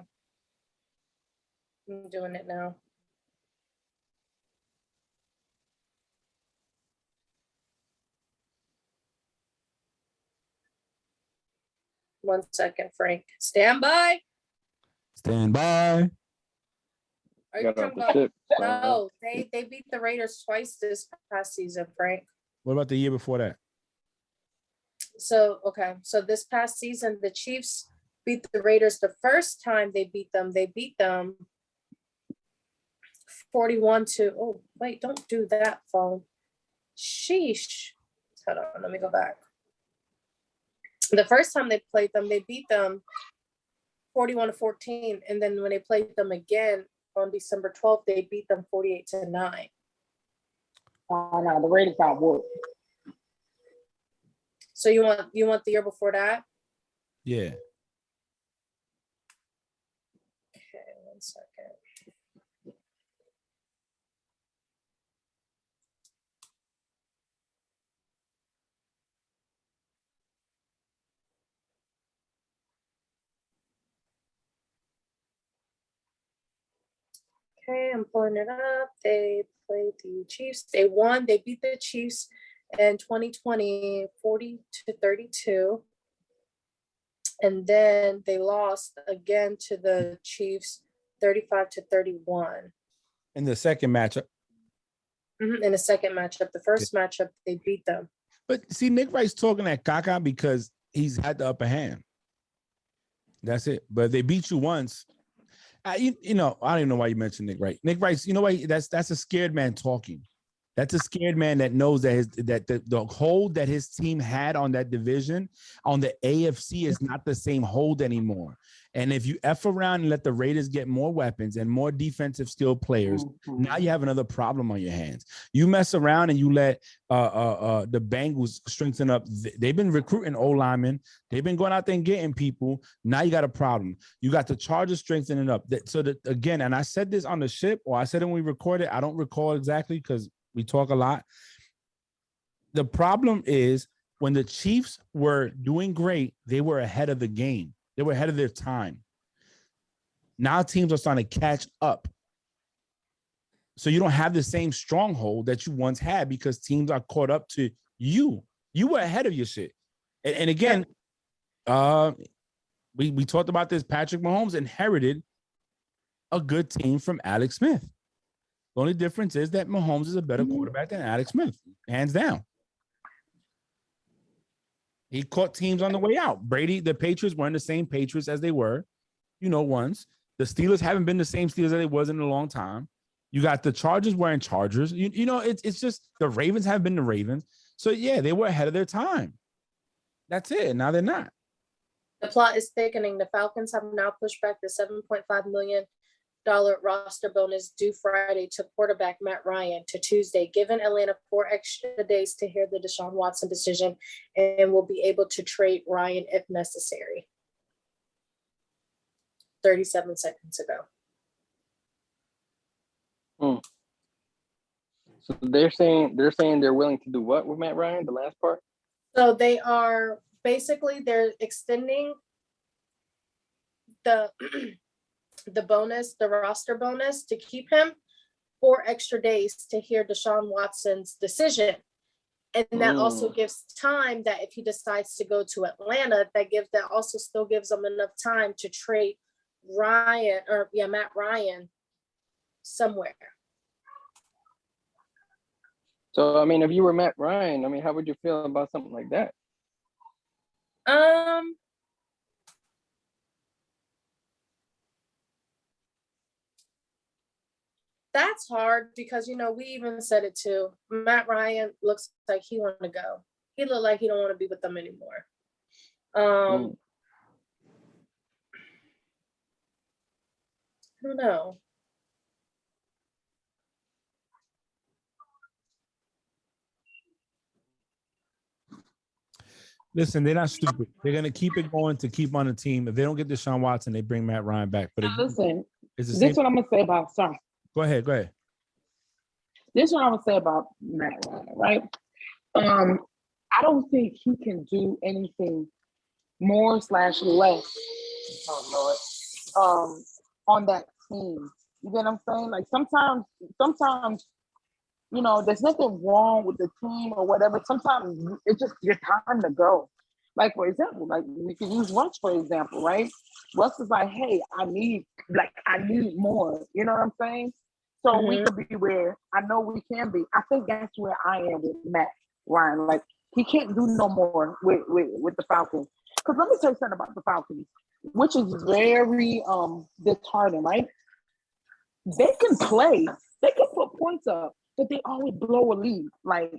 I'm doing it now. One second, Frank. Stand by. Are you talking about? No, they beat the Raiders twice this past season, Frank. What about the year before that? So this past season, the Chiefs beat the Raiders. The first time they beat them 41-. Oh, wait, don't do that, phone. Sheesh. Hold on, let me go back. The first time they played them, they beat them 41-14. And then when they played them again on December 12th, they beat them 48-9. Oh no, the Raiders got whooped. So you want the year before that? Yeah. Okay, 1 second. Okay, I'm pulling it up. They played the Chiefs. They won. They beat the Chiefs in 2020, 40-32. And then they lost again to the Chiefs, 35-31. In the second matchup. In the second matchup. The first matchup, they beat them. But see, Nick Wright's talking at Kaka because he's had the upper hand. That's it. But they beat you once. I don't even know why you mentioned Nick Wright. Nick Wright's, that's a scared man talking. That's a scared man that knows that the hold that his team had on that division, on the AFC, is not the same hold anymore. And if you F around and let the Raiders get more weapons and more defensive skilled players, now you have another problem on your hands. You mess around and you let the Bengals strengthen up. They've been recruiting O-linemen. They've been going out there and getting people. Now you got a problem. You got the Chargers strengthening up. Again, and I said this on the ship, or I said it when we recorded. I don't recall exactly because we talk a lot. The problem is when the Chiefs were doing great, they were ahead of the game. They were ahead of their time. Now teams are starting to catch up. So you don't have the same stronghold that you once had because teams are caught up to you. You were ahead of your shit. And again, we talked about this. Patrick Mahomes inherited a good team from Alex Smith. The only difference is that Mahomes is a better quarterback than Alex Smith, hands down. He caught teams on the way out. Brady, the Patriots weren't the same Patriots as they were, once. The Steelers haven't been the same Steelers that they was in a long time. You got the Chargers wearing Chargers. It's just the Ravens haven't been the Ravens. So, yeah, they were ahead of their time. That's it. Now they're not. The plot is thickening. The Falcons have now pushed back the $7.5 million roster bonus due Friday to quarterback Matt Ryan to Tuesday, giving Atlanta 4 extra days to hear the Deshaun Watson decision and will be able to trade Ryan if necessary. 37 seconds ago. So they're saying they're willing to do what with Matt Ryan? The last part. So they are basically they're extending the the roster bonus to keep him 4 extra days to hear Deshaun Watson's decision. And that also gives time that if he decides to go to Atlanta, that also still gives them enough time to trade Matt Ryan somewhere. So, I mean, if you were Matt Ryan, I mean, how would you feel about something like that? That's hard because, we even said it too. Matt Ryan looks like he want to go. He looked like he don't want to be with them anymore. I don't know. Listen, they're not stupid. They're gonna keep it going to keep on the team. If they don't get Deshaun Watson, they bring Matt Ryan back. But listen, it's the this same. is what I'm gonna say about. Sorry. Go ahead. This is what I'm gonna say about Matt Ryan, right? I don't think he can do anything more / less. Oh Lord. On that team. You get what I'm saying? Like sometimes, there's nothing wrong with the team or whatever. Sometimes it's just your time to go. Like, for example, like we can use Russ, for example, right? Russ is like, hey, I need more. You know what I'm saying? So we could be where I know we can be. I think that's where I am with Matt Ryan. Like, he can't do no more with the Falcons. Because let me tell you something about the Falcons, which is very disheartening, right? They can play, they can put points up, but they always blow a lead. Like,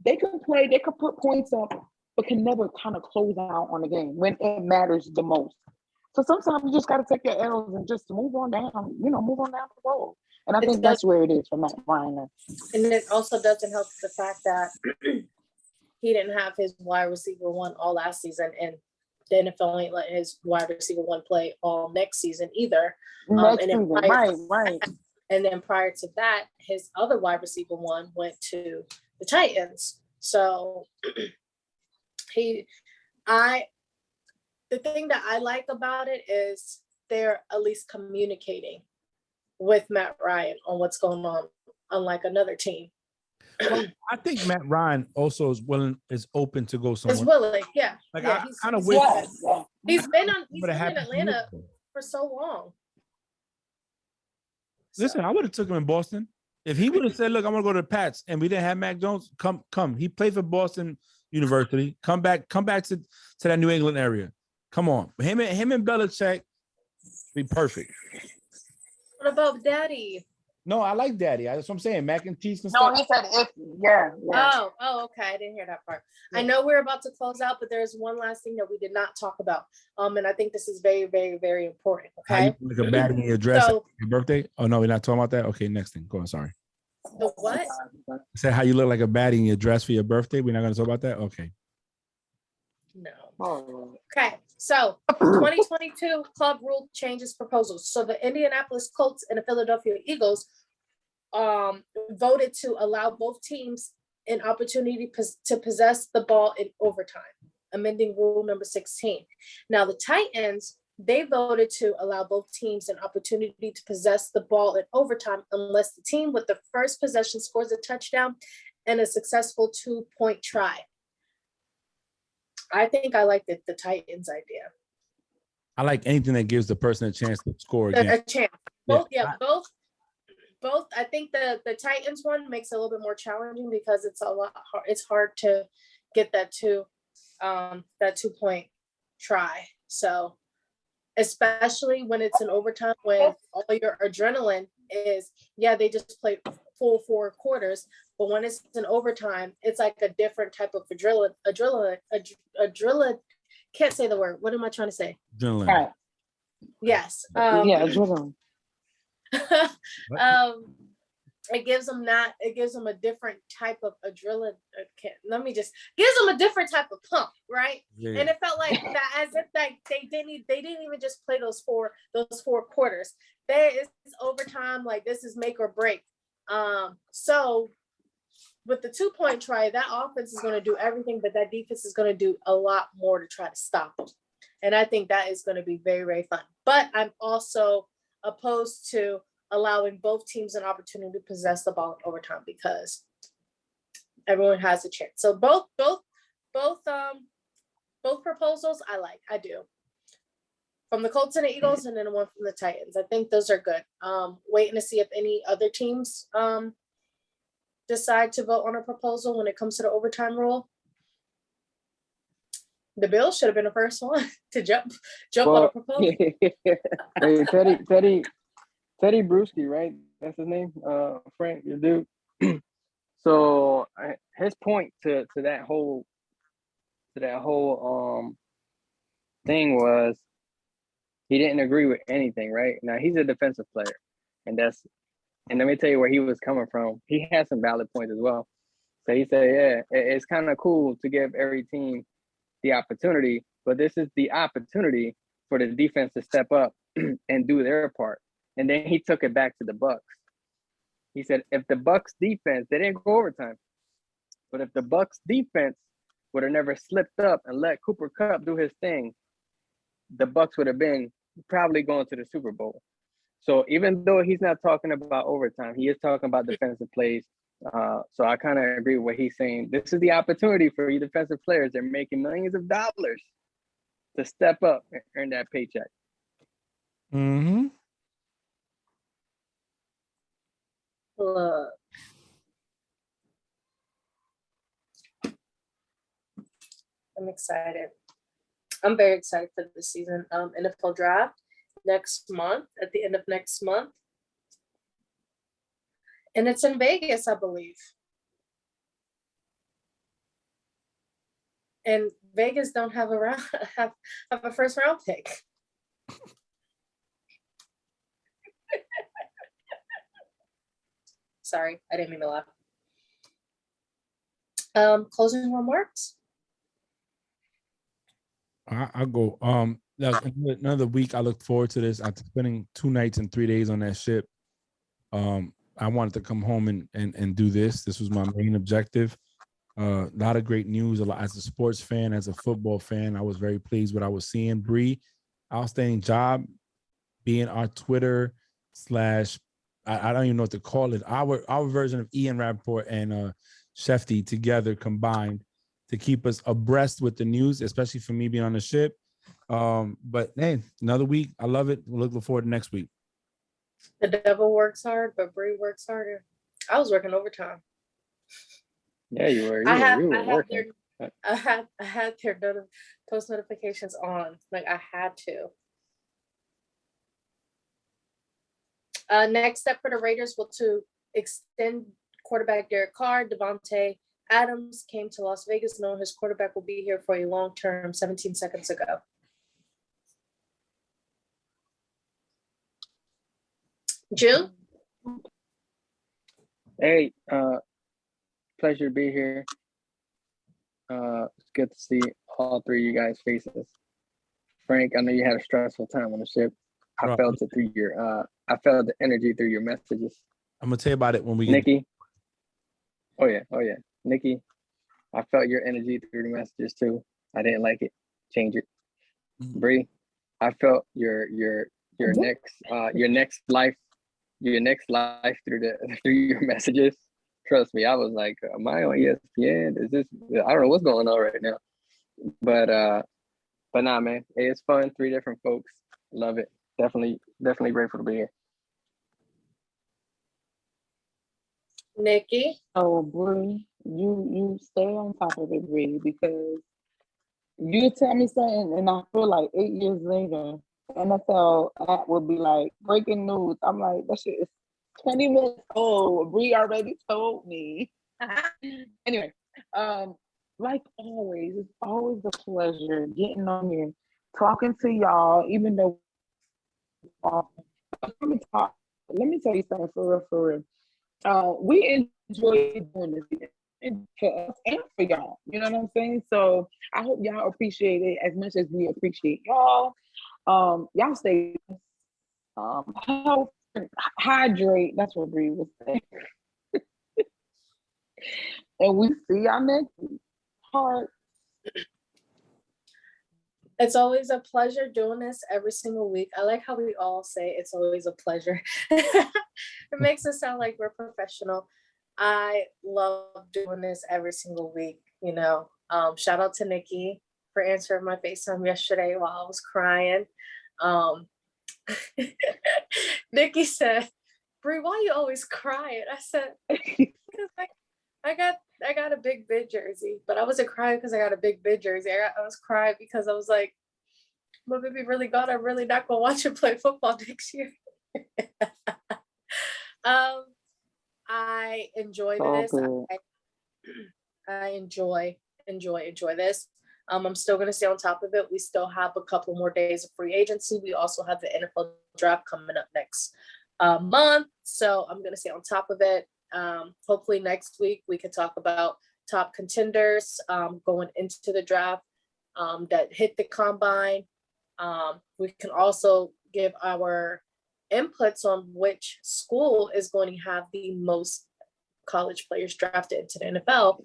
they can play, they can put points up, but can never kind of close out on the game when it matters the most. So sometimes you just got to take your L's and just move on down the road. And I think that's where it is for Matt Ryan. And it also doesn't help the fact that he didn't have his wide receiver one all last season, and the NFL ain't let his wide receiver one play all next season either. Right. And then prior to that, his other wide receiver one went to the Titans. So the thing that I like about it is they're at least communicating with Matt Ryan on what's going on, unlike another team. Well, I think Matt Ryan also is open to go somewhere. Is willing, yeah. Like, yeah, I kind of wish he's been in Atlanta for so long. Listen, I would have took him in Boston. If he would have said, look, I'm gonna go to the Pats, and we didn't have Mac Jones, come. He played for Boston University. Come back to that New England area. Come on. Him and Belichick be perfect. What about Daddy? No, I like Daddy. That's what I'm saying. Mac and cheese and stuff. No, he said if, yeah. Oh, okay. I didn't hear that part. Yeah. I know we're about to close out, but there's one last thing that we did not talk about. And I think this is very, very, very important. Okay. How you like a baddie in your dress at your birthday? Oh no, we're not talking about that. Okay, next thing. Go on. Sorry. The what? I said how you look like a baddie in your dress for your birthday. We're not going to talk about that. Okay. No. Okay. So 2022 club rule changes proposals. So the Indianapolis Colts and the Philadelphia Eagles voted to allow both teams an opportunity to possess the ball in overtime, amending rule number 16. Now the Titans, they voted to allow both teams an opportunity to possess the ball in overtime unless the team with the first possession scores a touchdown and a successful 2-point try. I think I like the Titans idea. I like anything that gives the person a chance to score again. A chance. Both. I think the Titans one makes it a little bit more challenging because it's it's hard to get that 2-point try. So especially when it's in overtime, when all your adrenaline is, they just played full 4 quarters, but when it's in overtime, it's like a different type of adrenaline. Can't say the word. What am I trying to say? Adrenaline. Right. Yes. Adrenaline. It gives them a different type of adrenaline. Gives them a different type of pump, right? Yeah. And it felt like that, as if they didn't even just play those four quarters. It's overtime, like this is make or break. So with the 2-point try, that offense is going to do everything, but that defense is going to do a lot more to try to stop them. And I think that is going to be very, very fun. But I'm also opposed to allowing both teams an opportunity to possess the ball in overtime because everyone has a chance. So both proposals I do. From the Colts and the Eagles, and then one from the Titans. I think those are good. Waiting to see if any other teams decide to vote on a proposal when it comes to the overtime rule. The Bills should have been the first one to jump on a proposal. Hey, Teddy Bruschi, right? That's his name. Frank, your dude. So his point to that whole thing was he didn't agree with anything, right? Now he's a defensive player, and let me tell you where he was coming from. He had some valid points as well. So he said, yeah, it's kind of cool to give every team the opportunity, but this is the opportunity for the defense to step up and do their part. And then he took it back to the Bucs. He said, if the Bucs defense, they didn't go overtime, but if the Bucs defense would have never slipped up and let Cooper Kupp do his thing, the Bucs would have been probably going to the Super Bowl. So even though he's not talking about overtime, he is talking about defensive plays. So I kind of agree with what he's saying. This is the opportunity for you defensive players. They're making millions of dollars to step up and earn that paycheck. Mm-hmm. Look. I'm excited. I'm very excited for this season. NFL draft next month, at the end of next month. And it's in Vegas, I believe. And Vegas don't have a first round pick. Sorry, I didn't mean to laugh. Closing remarks. I go. Another week. I look forward to this. After spending 2 nights and 3 days on that ship, I wanted to come home and do this. This was my main objective. A lot of great news. As a sports fan, as a football fan, I was very pleased with what I was seeing. Bree, outstanding job being our Twitter / I don't even know what to call it. Our version of Ian Rappaport and Shefty together combined to keep us abreast with the news, especially for me being on the ship. But hey, another week. I love it. We're looking forward to next week. The devil works hard, but Bree works harder. I was working overtime. Yeah, you were. You were working. I had their post notifications on. Like I had to. Next step for the Raiders will to extend quarterback Derek Carr. Devontae Adams came to Las Vegas knowing his quarterback will be here for a long term 17 seconds ago. June? Hey, pleasure to be here. It's good to see all three of you guys' faces. Frank, I know you had a stressful time on the ship. I felt it through I felt the energy through your messages. I'm gonna tell you about it when we get Nikki. Oh yeah. Nikki, I felt your energy through the messages too. I didn't like it. Change it. Mm-hmm. Bree, I felt your next life through your messages. Trust me, I was like, am I on ESPN? Is this? I don't know what's going on right now. But nah, man, it's fun. 3 different folks. Love it. Definitely grateful to be here. Nikki? Oh, Bree, you stay on top of it, Bree, because you tell me something, and I feel like 8 years later, NFL app will be like breaking news. I'm like, that shit is 20 minutes old. Bree already told me. Anyway, like always, it's always a pleasure getting on here, talking to y'all, even though let me tell you something for real. We enjoy doing this for us and for y'all. You know what I'm saying? So I hope y'all appreciate it as much as we appreciate y'all. Y'all stay hydrate. That's what Bree was saying. And we see y'all next week. Heart. It's always a pleasure doing this every single week. I like how we all say it's always a pleasure. It makes it sound like we're professional. I love doing this every single week. You know, shout out to Nikki for answering my FaceTime yesterday while I was crying. Nikki said, "Bree, why you always crying?" I said, "Because I got a big bid jersey, but I wasn't crying because I got a big bid jersey. I was crying because I was like, my baby really God, I'm really not gonna watch him play football next year." I enjoy this. I enjoy this. I'm still gonna stay on top of it. We still have a couple more days of free agency. We also have the NFL draft coming up next month, so I'm gonna stay on top of it. Hopefully next week we can talk about top contenders going into the draft that hit the combine. We can also give our inputs on which school is going to have the most college players drafted into the NFL.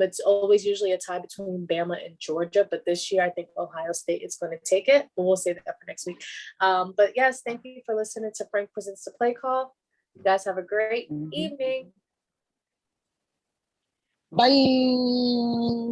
It's always usually a tie between Bama and Georgia, but this year I think Ohio State is going to take it. But we'll save that for next week. But yes, thank you for listening to Frank Presents the Play Call. You guys have a great evening. Bye.